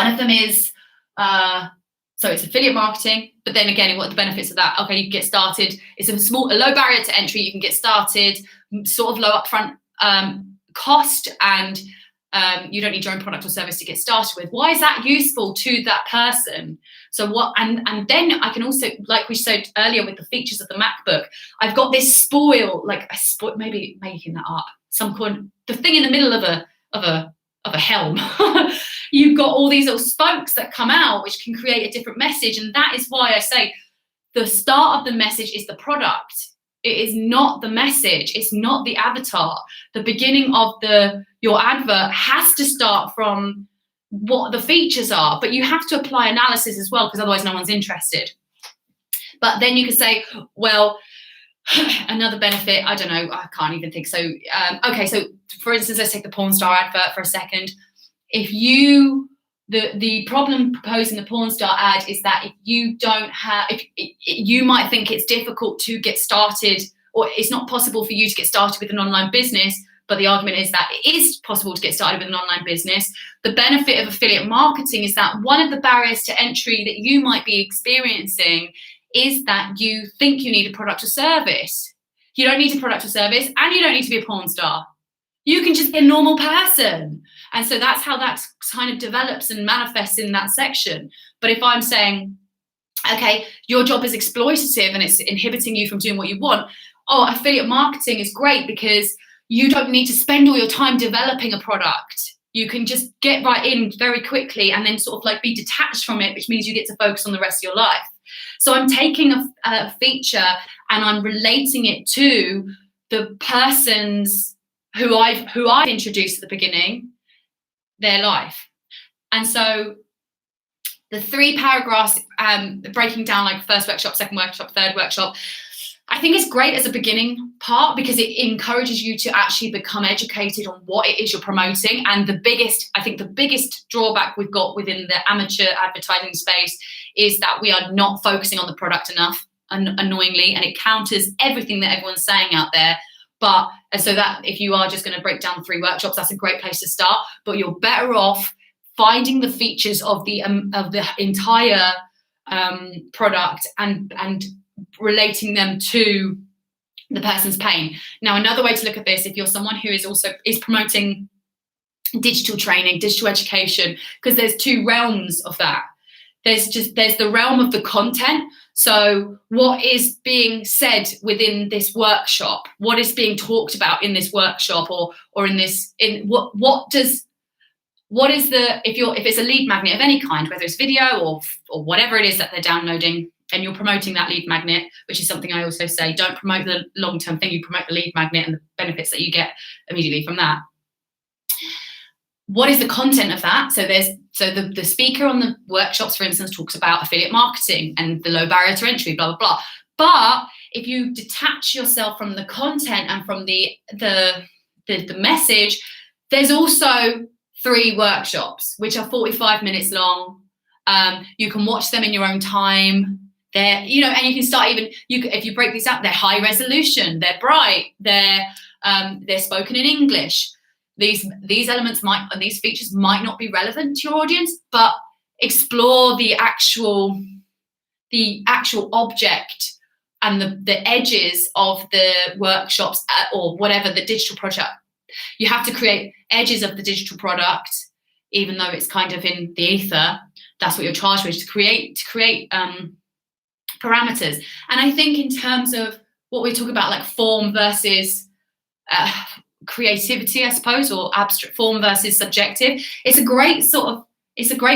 of them is, so it's affiliate marketing, but then again, what are the benefits of that? Okay, you can get started. It's a low barrier to entry. You can get started, sort of low upfront cost, and you don't need your own product or service to get started with. Why is that useful to that person? So what, and then I can also, like we said earlier with the features of the MacBook, I've got this maybe making that up, the thing in the middle of a helm. You've got all these little spokes that come out, which can create a different message. And that is why I say the start of the message is the product. It is not the message. It's not the avatar. The beginning of your advert has to start from what the features are, but you have to apply analysis as well, because otherwise no one's interested. But then you could say, well, another benefit, I don't know, I can't even think. So, okay, so for instance, let's take the porn star advert for a second. If the problem proposed in the porn star ad is that if you might think it's difficult to get started, or it's not possible for you to get started with an online business, but the argument is that it is possible to get started with an online business. The benefit of affiliate marketing is that one of the barriers to entry that you might be experiencing is that you think you need a product or service. You don't need a product or service, and you don't need to be a porn star. You can just be a normal person. And so that's how that kind of develops and manifests in that section. But if I'm saying, okay, your job is exploitative and it's inhibiting you from doing what you want, affiliate marketing is great because you don't need to spend all your time developing a product. You can just get right in very quickly and then sort of like be detached from it, which means you get to focus on the rest of your life. So I'm taking a feature and I'm relating it to the persons who I've introduced at the beginning, their life. And so the 3 paragraphs, breaking down like first workshop, second workshop, third workshop, I think it's great as a beginning part because it encourages you to actually become educated on what it is you're promoting. And the biggest drawback we've got within the amateur advertising space is that we are not focusing on the product enough, annoyingly, and it counters everything that everyone's saying out there. And so that if you are just going to break down 3 workshops, that's a great place to start. But you're better off finding the features of the entire product and relating them to the person's pain. Now, another way to look at this, if you're someone who is promoting digital training, digital education, because there's 2 realms of that. There's the realm of the content. So what is being said within this workshop? What is being talked about in this workshop if it's a lead magnet of any kind, whether it's video or whatever it is that they're downloading, and you're promoting that lead magnet, which is something I also say, don't promote the long-term thing, you promote the lead magnet and the benefits that you get immediately from that. What is the content of that? So the speaker on the workshops, for instance, talks about affiliate marketing and the low barrier to entry, blah, blah, blah. But if you detach yourself from the content and from the message, there's also 3 workshops, which are 45 minutes long. You can watch them in your own time. They're, you know, and you can start if you break these up, they're high resolution, they're bright, they're spoken in English. These elements these features might not be relevant to your audience, but explore the actual object and the edges of the workshops or whatever the digital project. You have to create edges of the digital product, even though it's kind of in the ether. That's what you're charged with, to create parameters. And I think in terms of what we talk about, like form versus creativity, I suppose, or abstract form versus subjective, it's a great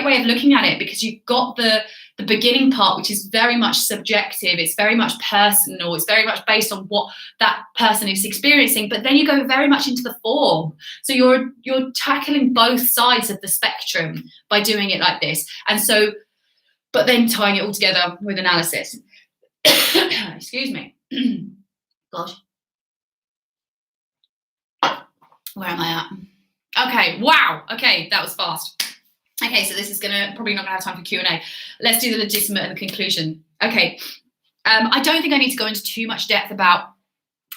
way of looking at it, because you've got the beginning part, which is very much subjective, it's very much personal, it's very much based on what that person is experiencing, but then you go very much into the form. So you're tackling both sides of the spectrum by doing it like this. And so, but then tying it all together with analysis. Excuse me. Gosh. Where am I at? Okay, wow. Okay, that was fast. Okay, so this is probably not gonna have time for Q&A. Let's do the legitimate and the conclusion. Okay, I don't think I need to go into too much depth about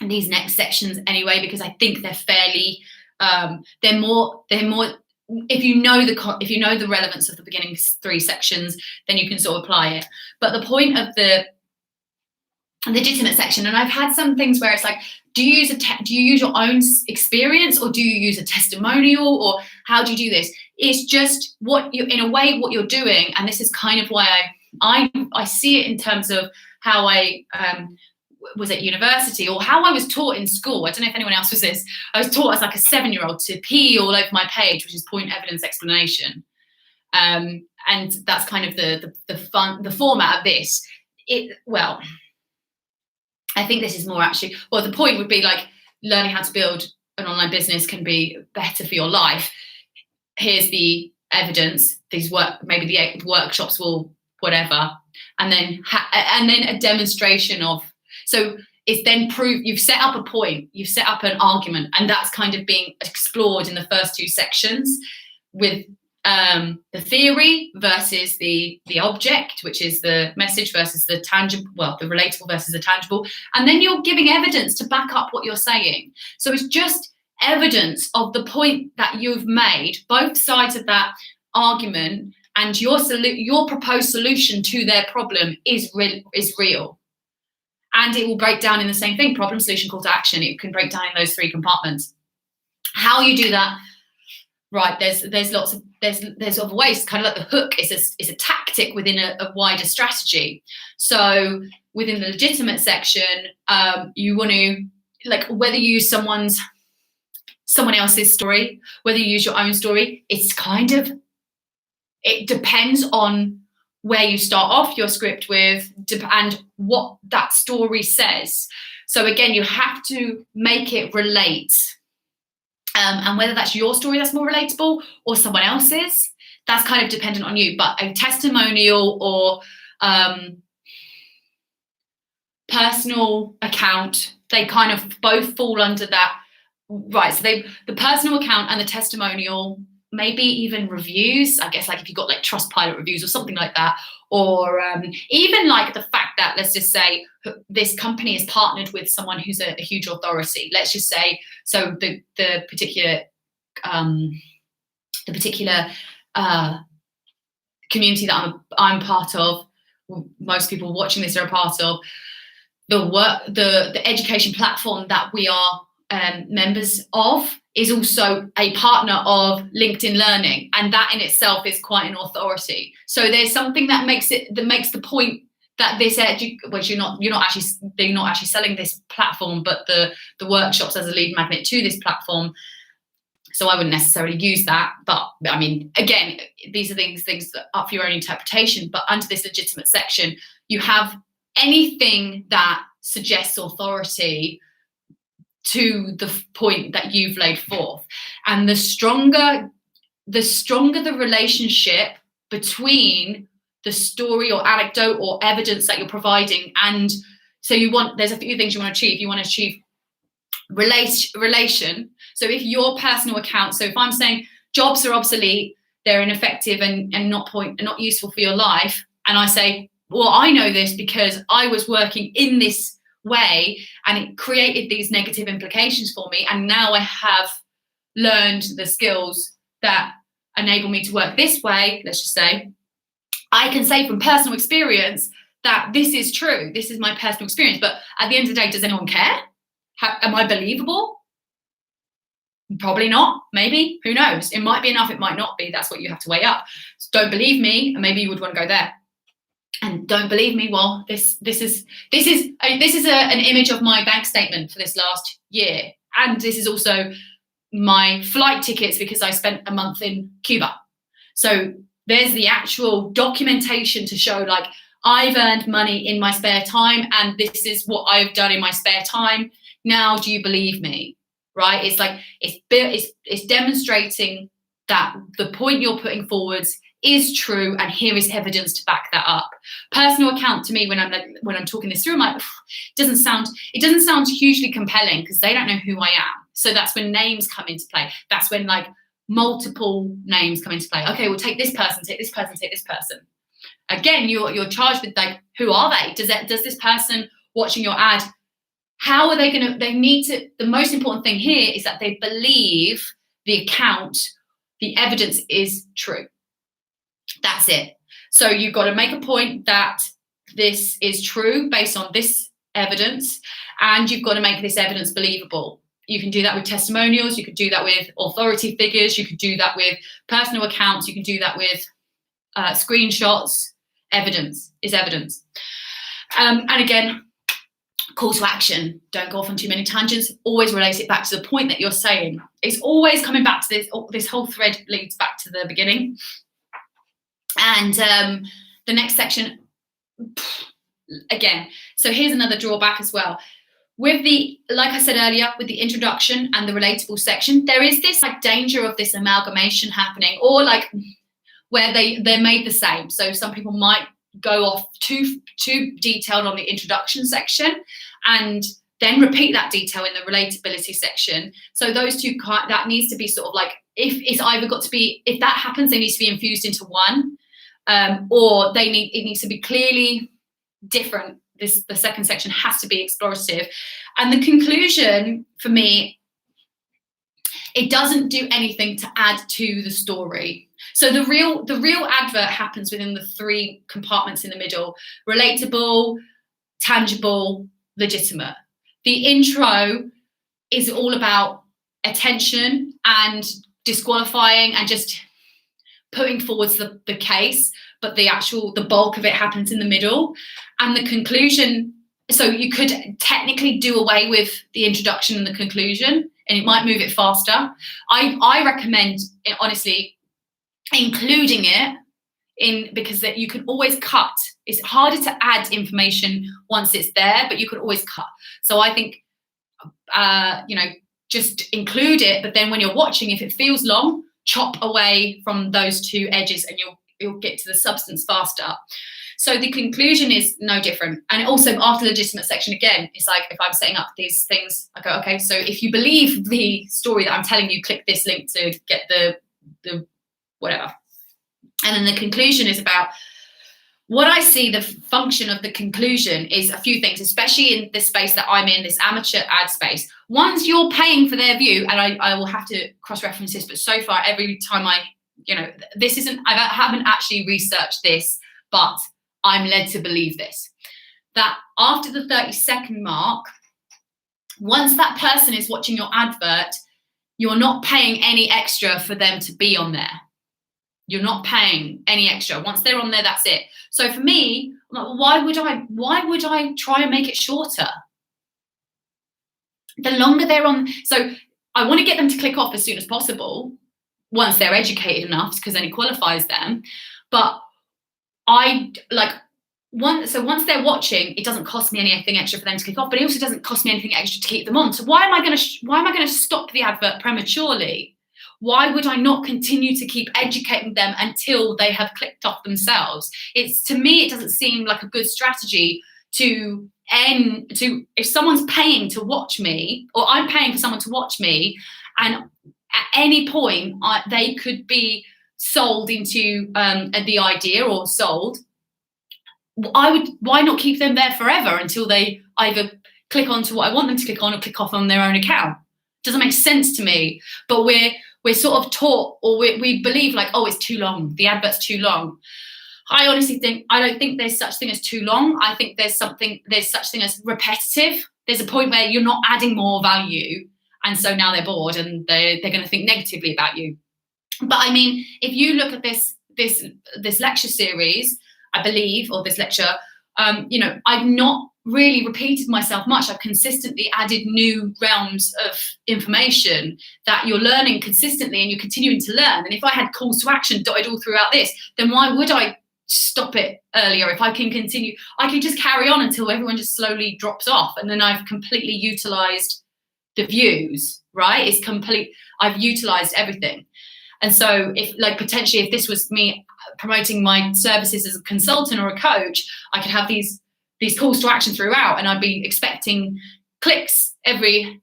these next sections anyway, because I think they're fairly, they're more. If you know the relevance of the beginning 3 sections, then you can sort of apply it. But the point of the legitimate section, and I've had some things where it's like, do you use your own experience, or do you use a testimonial, or how do you do this? It's just what you're doing, and this is kind of why I see it in terms of how I was at university, or how I was taught in school. I don't know if anyone else was this. I was taught as like a 7-year-old to pee all over my page, which is point, evidence, explanation, and that's kind of the format of this. I think this is more actually, well, the point would be like learning how to build an online business can be better for your life. Here's the evidence, maybe the workshops will whatever, and then a demonstration of, so it's then proof, you've set up a point, you've set up an argument, and that's kind of being explored in the first 2 sections with the theory versus the object, which is the message, versus the tangible, the relatable versus the tangible, and then you're giving evidence to back up what you're saying. So it's just evidence of the point that you've made, both sides of that argument, and your proposed solution to their problem is real. And it will break down in the same thing: problem, solution, call to action. It can break down in those 3 compartments. How you do that, right? There's lots of ways. Kind of like the hook is a tactic within a wider strategy. So within the legitimate section, you want to, like, whether you use someone else's story, whether you use your own story, it depends on where you start off your script with and what that story says. So again, you have to make it relate. And whether that's your story that's more relatable or someone else's, that's kind of dependent on you. But a testimonial or personal account, they kind of both fall under that. Right, so the personal account and the testimonial, maybe even reviews, I guess, like if you've got like Trustpilot reviews or something like that, or even like the fact that, let's just say, this company is partnered with someone who's a huge authority. Let's just say, so the particular community that I'm part of, most people watching this are a part of, the education platform that we are members of is also a partner of LinkedIn Learning, and that in itself is quite an authority. So there's something that makes the point that this which you're not actually selling this platform, but the workshops as a lead magnet to this platform. So I wouldn't necessarily use that, but I mean, again, these are things that are up for your own interpretation. But under this legitimate section, you have anything that suggests authority to the point that you've laid forth, and the stronger the relationship between the story or anecdote or evidence that you're providing. And so there's a few things you want to achieve. You want to achieve relation. So if your personal account, so if I'm saying jobs are obsolete, they're ineffective and not useful for your life, and I say well, I know this because I was working in this way and it created these negative implications for me. And now I have learned the skills that enable me to work this way, let's just say. I can say from personal experience that this is true. This is my personal experience. But at the end of the day, does anyone care? Am I believable? Probably not. Maybe. Who knows? It might be enough. It might not be. That's what you have to weigh up. So don't believe me, and maybe you would want to go there. And don't believe me. Well, this is an image of my bank statement for this last year, and this is also my flight tickets because I spent a month in Cuba. So there's the actual documentation to show, like, I've earned money in my spare time, and this is what I've done in my spare time. Now, do you believe me? Right? It's like it's demonstrating that the point you're putting forwards is true, and here is evidence to back that up. Personal account to me, when I'm talking this through, I'm like, it doesn't sound hugely compelling because they don't know who I am. So that's when names come into play. That's when, like, multiple names come into play. Okay, we'll take this person, take this person, take this person. Again, you're charged with, like, who are they? Does this person watching your ad, how are they going to, they need to, the most important thing here is that they believe the account, the evidence is true. That's it. So you've got to make a point that this is true based on this evidence, and you've got to make this evidence believable. You can do that with testimonials. You could do that with authority figures. You could do that with personal accounts. You can do that with screenshots. Evidence is evidence. And again, call to action. Don't go off on too many tangents. Always relate it back to the point that you're saying. It's always coming back to this. This whole thread leads back to the beginning. And the next section, again, so here's another drawback as well. With the, like I said earlier, with the introduction and the relatable section, there is this, like, danger of this amalgamation happening, or, like, where they're made the same. So some people might go off too detailed on the introduction section and then repeat that detail in the relatability section. So those two, that needs to be sort of like, if it's either got to be, if that happens, they need to be infused into one, or it needs to be clearly different. The second section has to be explorative. And the conclusion, for me, it doesn't do anything to add to the story. So the real advert happens within the three compartments in the middle: relatable, tangible, legitimate. The intro is all about attention and disqualifying and just putting forwards the case, but the bulk of it happens in the middle. And the conclusion, so you could technically do away with the introduction and the conclusion, and it might move it faster. I recommend, honestly, including it in, because that you can always cut. It's harder to add information once it's there, but you can always cut. So I think, just include it, but then when you're watching, if it feels long, chop away from those two edges and you'll get to the substance faster. So the conclusion is no different. And also after the legitimate section, again, it's like, if I'm setting up these things, I go, okay, so if you believe the story that I'm telling you, click this link to get the whatever. And then the conclusion is about, what I see the function of the conclusion is a few things, especially in this space that I'm in, this amateur ad space. Once you're paying for their view, and I will have to cross-reference this, but so far every time I haven't actually researched this, but I'm led to believe this, that after the 30-second mark, once that person is watching your advert, you're not paying any extra for them to be on there. You're not paying any extra. Once they're on there, that's it. So for me, why would I try and make it shorter? The longer they're on, so I want to get them to click off as soon as possible once they're educated enough, because then it qualifies them. But once they're watching, it doesn't cost me anything extra for them to click off, but it also doesn't cost me anything extra to keep them on. So why am I going to stop the advert prematurely? Why would I not continue to keep educating them until they have clicked off themselves? To me, it doesn't seem like a good strategy if someone's paying to watch me, or I'm paying for someone to watch me, and at any point they could be sold into the idea, or sold. why not keep them there forever until they either click onto what I want them to click on or click off on their own account? Doesn't make sense to me. But we're sort of taught, or we believe like, oh, it's too long, the advert's too long. I honestly don't think there's such thing as too long. I think there's such thing as repetitive. There's a point where you're not adding more value, and so now they're bored and they're going to think negatively about you. But I mean, if you look at this lecture series, I believe, or this lecture, I've not really repeated myself much. I've consistently added new realms of information that you're learning consistently and you're continuing to learn. And if I had calls to action dotted all throughout this, then why would I stop it earlier? If I can continue, I can just carry on until everyone just slowly drops off, and then I've completely utilized the views, right? It's complete. I've utilized everything. And so potentially if this was me promoting my services as a consultant or a coach, I could have these calls to action throughout, and I'd be expecting clicks every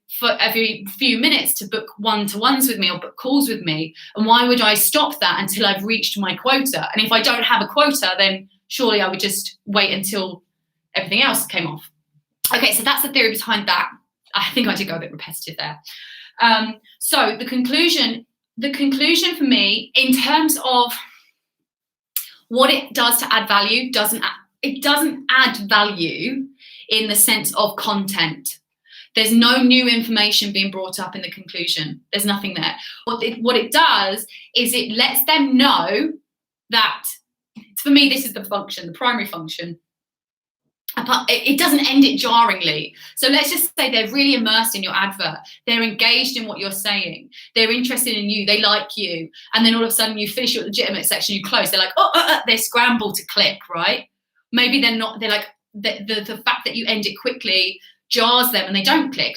few minutes to book one-to-ones with me or book calls with me. And why would I stop that until I've reached my quota? And if I don't have a quota, then surely I would just wait until everything else came off. Okay, so that's the theory behind that. I think I did go a bit repetitive there. So the conclusion for me, in terms of what it does to add value, it doesn't add value in the sense of content. There's no new information being brought up in the conclusion. There's nothing there. What it does is it lets them know that, for me, this is the function, the primary function. It doesn't end it jarringly. So let's just say they're really immersed in your advert. They're engaged in what you're saying. They're interested in you. They like you. And then all of a sudden you finish your legitimate section, you close. They're like, they scramble to click, right? Maybe they're not. They're like, the fact that you end it quickly jars them and they don't click.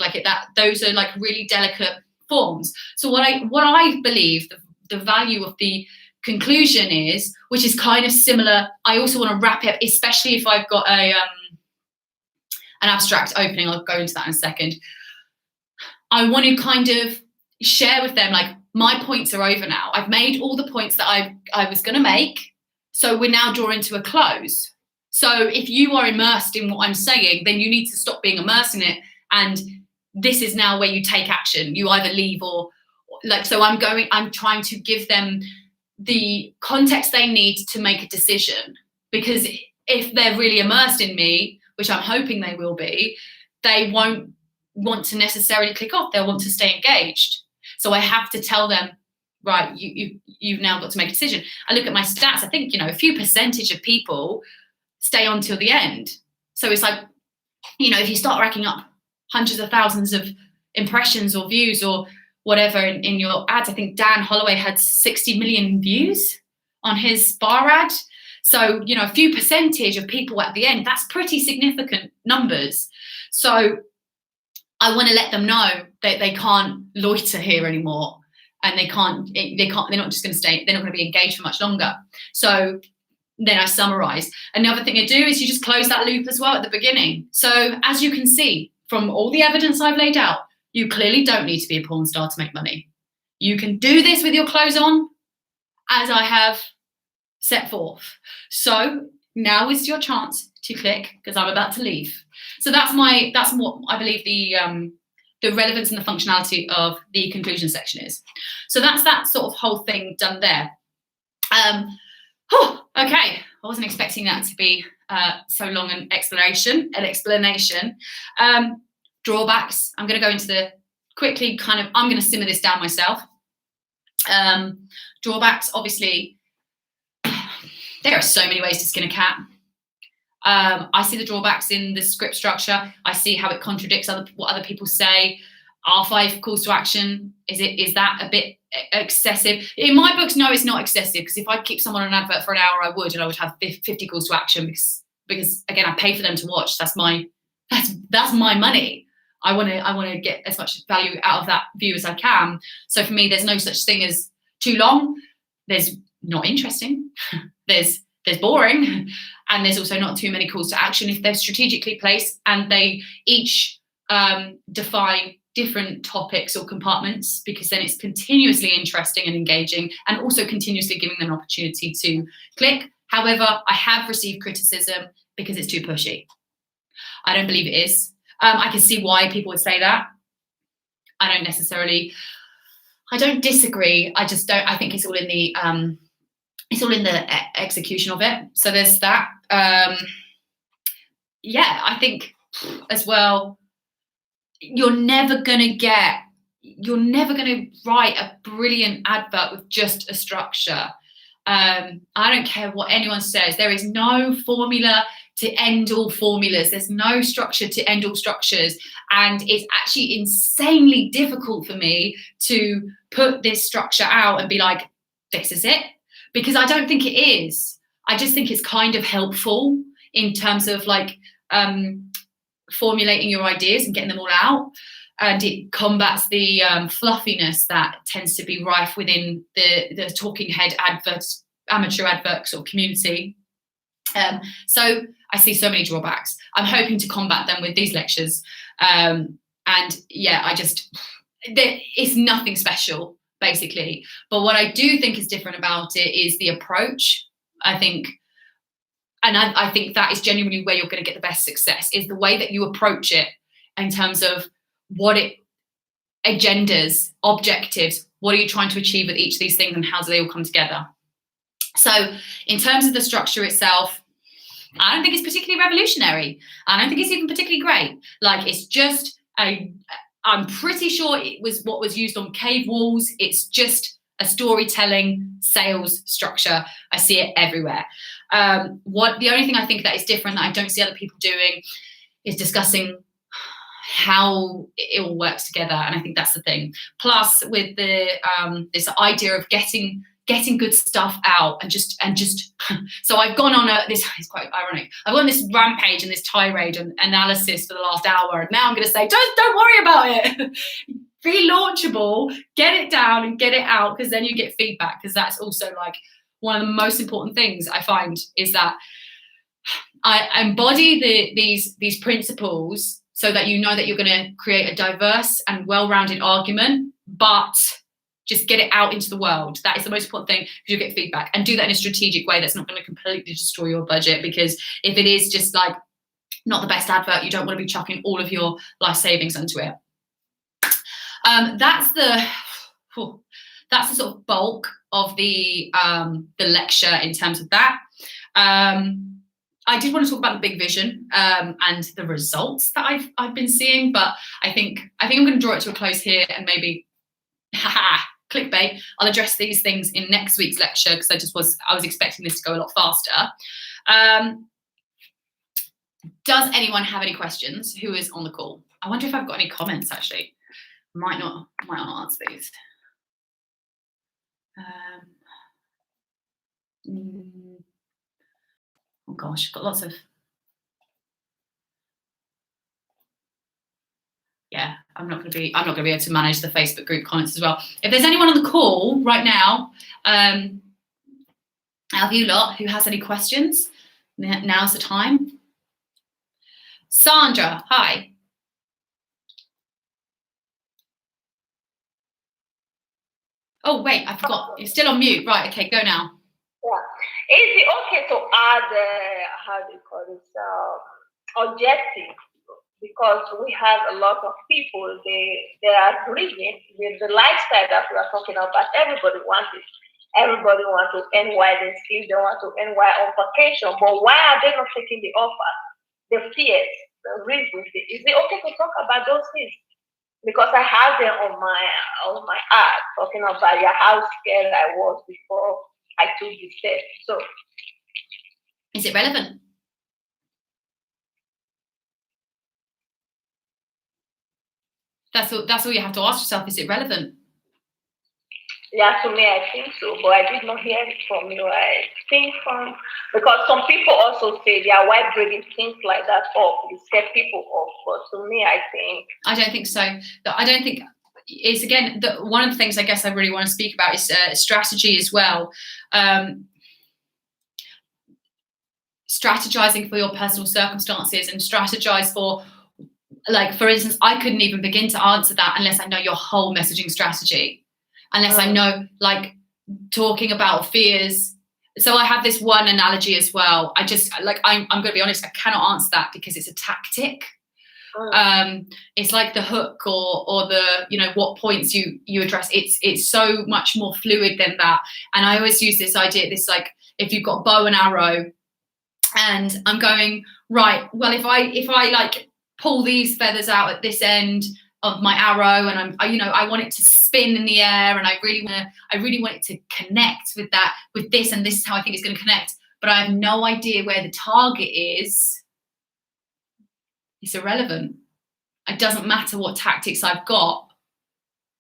Those are like really delicate forms. So what I believe the value of the conclusion is, which is kind of similar. I also want to wrap it, especially if I've got an abstract opening. I'll go into that in a second. I want to kind of share with them, like, my points are over now. I've made all the points that I was going to make. So we're now drawing to a close. So if you are immersed in what I'm saying, then you need to stop being immersed in it. And this is now where you take action. You either leave or so I'm trying to give them the context they need to make a decision. Because if they're really immersed in me, which I'm hoping they will be, they won't want to necessarily click off. They'll want to stay engaged. So I have to tell them, right, you've now got to make a decision. I look at my stats. I think, a few percentage of people stay on till the end. So it's like, if you start racking up hundreds of thousands of impressions or views or whatever in your ads, I think Dan Holloway had 60 million views on his bar ad. So, a few percentage of people at the end, that's pretty significant numbers. So I want to let them know that they can't loiter here anymore, and they're not just going to stay, they're not going to be engaged for much longer. So then I summarize. Another thing I do is you just close that loop as well at the beginning. So as you can see from all the evidence I've laid out, you clearly don't need to be a porn star to make money. You can do this with your clothes on, as I have set forth. So now is your chance to click, because I'm about to leave. So that's what I believe the relevance and the functionality of the conclusion section is. So that's that sort of whole thing done there. Okay, I wasn't expecting that to be so long an explanation. Drawbacks. I'm going to go into I'm going to simmer this down myself. Drawbacks, obviously, there are so many ways to skin a cat. I see the drawbacks in the script structure. I see how it contradicts what other people say. R5 calls to action, is that a bit excessive? In my books, no, it's not excessive, because if I keep someone on an advert for an hour, I would have 50 calls to action, because again, I pay for them to watch. That's my money. I want to get as much value out of that view as I can. So for me, there's no such thing as too long. There's not interesting. there's boring, and there's also not too many calls to action if they're strategically placed and they each define different topics or compartments, because then it's continuously interesting and engaging, and also continuously giving them an opportunity to click. However, I have received criticism because it's too pushy. I don't believe it is. I can see why people would say that. I don't disagree. I just don't. I think it's all in the execution of it. So there's that. Yeah, I think as well, you're never going to write a brilliant advert with just a structure. I don't care what anyone says. There is no formula to end all formulas. There's no structure to end all structures. And it's actually insanely difficult for me to put this structure out and be like, this is it. Because I don't think it is. I just think it's kind of helpful in terms of like formulating your ideas and getting them all out. And it combats the fluffiness that tends to be rife within the talking head adverts, amateur advert sort of community. So I see so many drawbacks. I'm hoping to combat them with these lectures. And yeah, it's nothing special, basically. But what I do think is different about it is the approach. I think that is genuinely where you're going to get the best success, is the way that you approach it in terms of agendas, objectives, what are you trying to achieve with each of these things and how do they all come together? So in terms of the structure itself, I don't think it's particularly revolutionary. I don't think it's even particularly great. Like, it's just I'm pretty sure it was what was used on cave walls. It's just a storytelling sales structure. I see it everywhere. The only thing I think that is different that I don't see other people doing is discussing how it all works together, and I think that's the thing. Plus, with the this idea of getting good stuff out and just so I've gone on this is quite ironic. I've gone on this rampage and this tirade and analysis for the last hour, and now I'm going to say don't worry about it. Be launchable, get it down and get it out, because then you get feedback. Because that's also like one of the most important things I find is that I embody these principles so that you know that you're going to create a diverse and well-rounded argument, but just get it out into the world. That is the most important thing, because you'll get feedback, and do that in a strategic way that's not going to completely destroy your budget. Because if it is just like not the best advert, you don't want to be chucking all of your life savings into it. That's the sort of bulk of the lecture in terms of that. I did want to talk about the big vision and the results that I've been seeing, but I think I'm going to draw it to a close here, and maybe clickbait, I'll address these things in next week's lecture, because I was expecting this to go a lot faster. Does anyone have any questions? Who is on the call? I wonder if I've got any comments actually. Might not answer these. Oh gosh, got lots of. Yeah, I'm not going to be able to manage the Facebook group comments as well. If there's anyone on the call right now, out of you lot who has any questions, now's the time. Sandra, hi. Oh wait, I forgot. You're still on mute. Right, okay, go now. Yeah. Is it okay to add how do you call this objective? Because we have a lot of people, they are agreeing with the lifestyle that we are talking about. Everybody wants it. Everybody wants to end while they sleep. They want to end while on vacation. But why are they not taking the offer? The fears, the reasons. Is it okay to talk about those things? Because I have them on my art, talking about how scared I was before I took the step. So, is it relevant? That's all you have to ask yourself. Is it relevant? Yeah, to me, I think so. But I did not hear it from you. I think because some people also say they are white bringing things like that up. You set people off. But to me, I don't think so. I don't think it's, again, one of the things I guess I really want to speak about is strategy as well. Strategizing for your personal circumstances, and strategize for, like, for instance, I couldn't even begin to answer that unless I know your whole messaging strategy, unless I know, like, talking about fears So I have this one analogy as well. I'm going to be honest, I cannot answer that because it's a tactic. It's like the hook or the, what points you address. It's so much more fluid than that. And I always use this idea, like, if you've got bow and arrow and I'm going, right, well, if I like pull these feathers out at this end of my arrow and I want it to spin in the air and I really want it to connect with this, and this is how I think it's going to connect, but I have no idea where the target is, it's irrelevant. It doesn't matter what tactics I've got.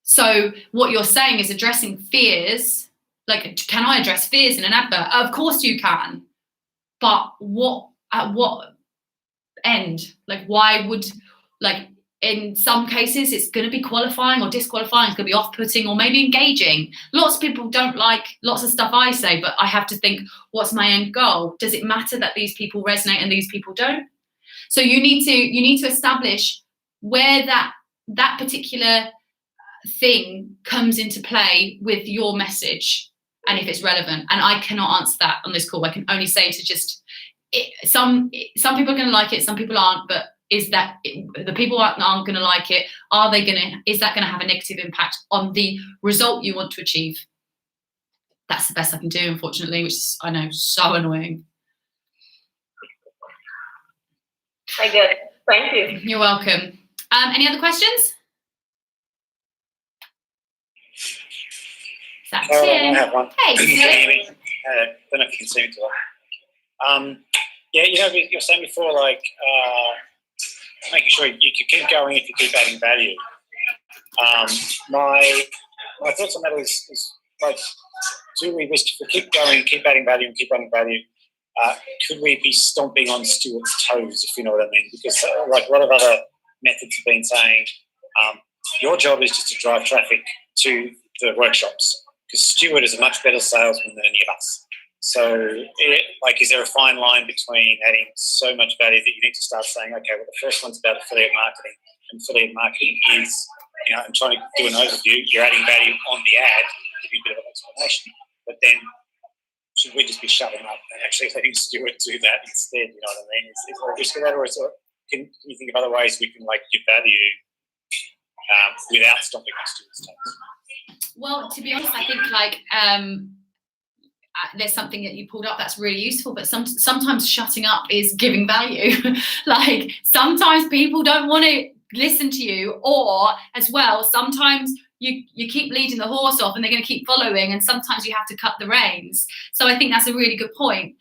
So what you're saying is addressing fears. Like, can I address fears in an advert? Of course you can. But at what end? Like, why would, like, in some cases it's going to be qualifying or disqualifying, it's going to be off-putting or maybe engaging. Lots of people don't like lots of stuff I say, but I have to think, what's my end goal? Does it matter that these people resonate and these people don't? So you need to establish where that particular thing comes into play with your message and if it's relevant. And I cannot answer that on this call. I can only say to just, some people are going to like it, some people aren't, but is that the people aren't going to like it? Is that going to have a negative impact on the result you want to achieve? That's the best I can do, unfortunately, which is, I know, so annoying. I get it. Thank you. You're welcome. Any other questions? Is that Tim? I have one. Hey, don't know if you can see me too. Yeah, you're saying before, like, making sure you keep going if you keep adding value. My thoughts on that is like, do we wish to keep going, keep adding value, and keep adding value? Could we be stomping on Stuart's toes, if you know what I mean? Because like a lot of other methods have been saying, your job is just to drive traffic to the workshops, because Stuart is a much better salesman than any of us. So, is there a fine line between adding so much value that you need to start saying, okay, well, the first one's about affiliate marketing, and affiliate marketing is, I'm trying to do an overview, you're adding value on the ad, give you a bit of an explanation, but then should we just be shutting up and actually letting Stuart do that instead? You know what I mean? Is there a risk of that, or can you think of other ways we can give value without stomping on Stuart's toes? Well, to be honest, I think there's something that you pulled up that's really useful, but sometimes shutting up is giving value. Like, sometimes people don't want to listen to you, or as well, sometimes you keep leading the horse off and they're going to keep following, and sometimes you have to cut the reins. So I think that's a really good point.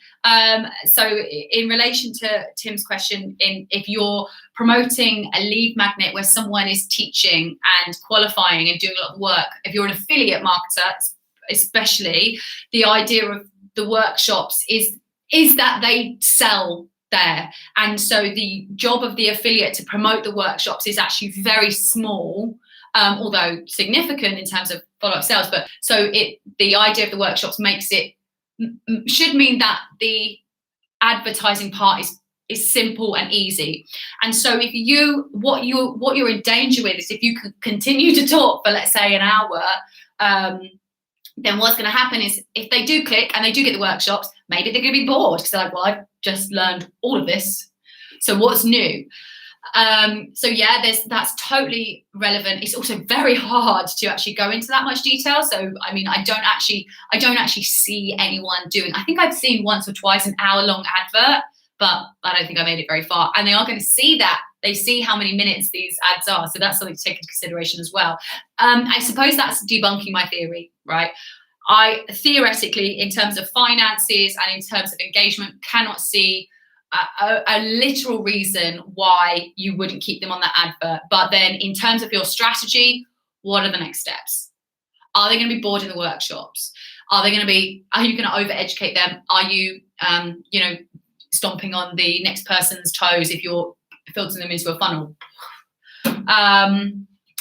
So in relation to Tim's question, if you're promoting a lead magnet where someone is teaching and qualifying and doing a lot of work, if you're an affiliate marketer especially, the idea of the workshops is that they sell there. And so the job of the affiliate to promote the workshops is actually very small, although significant in terms of follow-up sales. But so the idea of the workshops should mean that the advertising part is simple and easy. And so what you're in danger with is if you can continue to talk for, let's say, an hour, then what's going to happen is if they do click and they do get the workshops, maybe they're going to be bored because they're like, well, I've just learned all of this. So what's new? So yeah, that's totally relevant. It's also very hard to actually go into that much detail. So I mean, I don't actually see anyone doing. I think I've seen once or twice an hour-long advert, but I don't think I made it very far. And they are going to see that. They see how many minutes these ads are. So that's something to take into consideration as well. I suppose that's debunking my theory, right? I theoretically, in terms of finances and in terms of engagement, cannot see a literal reason why you wouldn't keep them on that advert. But then in terms of your strategy, what are the next steps? Are they going to be bored in the workshops? Are you going to over-educate them? Are you, stomping on the next person's toes if you're filtering them into a funnel?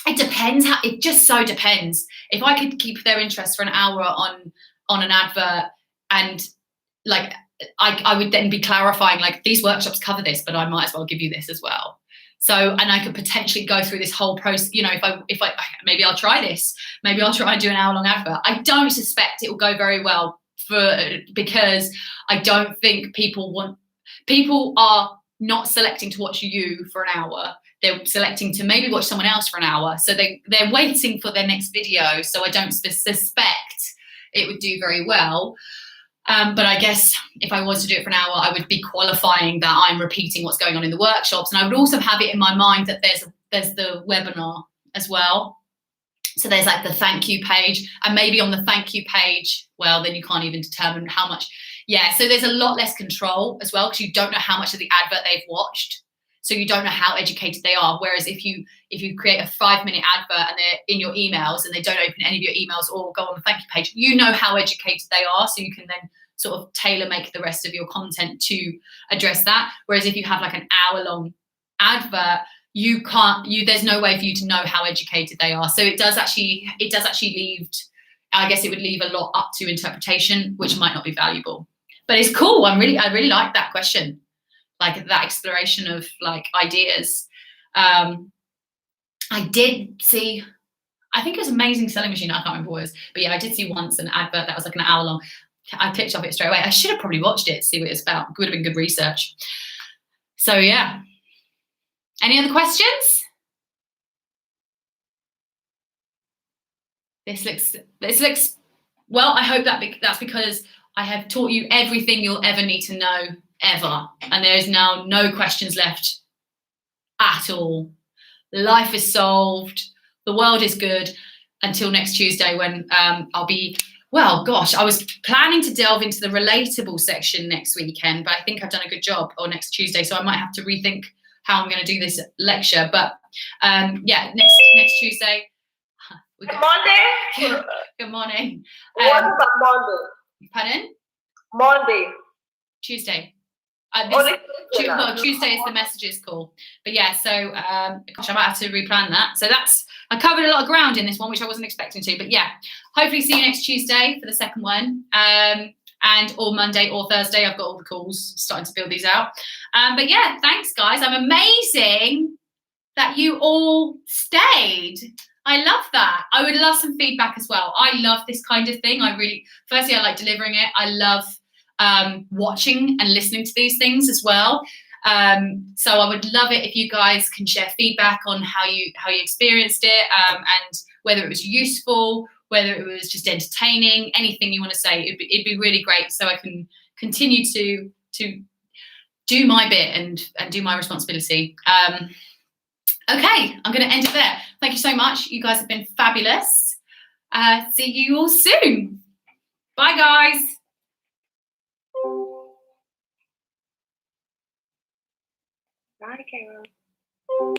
It depends. It just so depends. If I could keep their interest for an hour on an advert, and like I would then be clarifying, like, these workshops cover this, but I might as well give you this as well. So, and I could potentially go through this whole process. If I maybe I'll try this. Maybe I'll try and do an hour-long advert. I don't suspect it will go very well because I don't think people are not selecting to watch you for an hour. They're selecting to maybe watch someone else for an hour. So they're waiting for their next video. So I don't suspect it would do very well. But I guess if I was to do it for an hour, I would be qualifying that I'm repeating what's going on in the workshops. And I would also have it in my mind that there's the webinar as well. So there's like the thank you page, and maybe on the thank you page, well, then you can't even determine how much. Yeah, so there's a lot less control as well, because you don't know how much of the advert they've watched. So you don't know how educated they are. Whereas if you create a 5-minute advert and they're in your emails and they don't open any of your emails or go on the thank you page, you know how educated they are. So you can then sort of tailor make the rest of your content to address that. Whereas if you have like an hour-long advert, there's no way for you to know how educated they are. So it does actually leave, I guess it would leave a lot up to interpretation, which might not be valuable. But it's cool. I really like that question. Like that exploration of like ideas. I did see, I think it was Amazing Selling Machine, I can't remember what it was, but yeah, I did see once an advert that was like an hour long. I clicked off it straight away. I should have probably watched it to see what it's about. It would have been good research. So yeah. Any other questions? This looks, well, I hope that's because I have taught you everything you'll ever need to know, ever. And there is now no questions left at all. Life is solved. The world is good until next Tuesday, when I'll be, well, gosh, I was planning to delve into the relatable section next weekend, but I think I've done a good job, or next Tuesday. So I might have to rethink how I'm going to do this lecture. But yeah, next Tuesday. Good Monday. Good morning. What about Monday? Pardon? Monday. Tuesday. Tuesday is the messages call. But yeah, so gosh, I might have to replan that. So I covered a lot of ground in this one, which I wasn't expecting to. But yeah, hopefully see you next Tuesday for the second one. And or Monday or Thursday. I've got all the calls, starting to build these out. But yeah, thanks guys. I'm amazing that you all stayed. I love that. I would love some feedback as well. I love this kind of thing. Firstly, I like delivering it. I love watching and listening to these things as well. So I would love it if you guys can share feedback on how you experienced it, and whether it was useful, whether it was just entertaining, anything you want to say. It'd be really great, so I can continue to do my bit and do my responsibility. Okay, I'm going to end it there. Thank you so much. You guys have been fabulous. See you all soon. Bye, guys. Bye, Carol.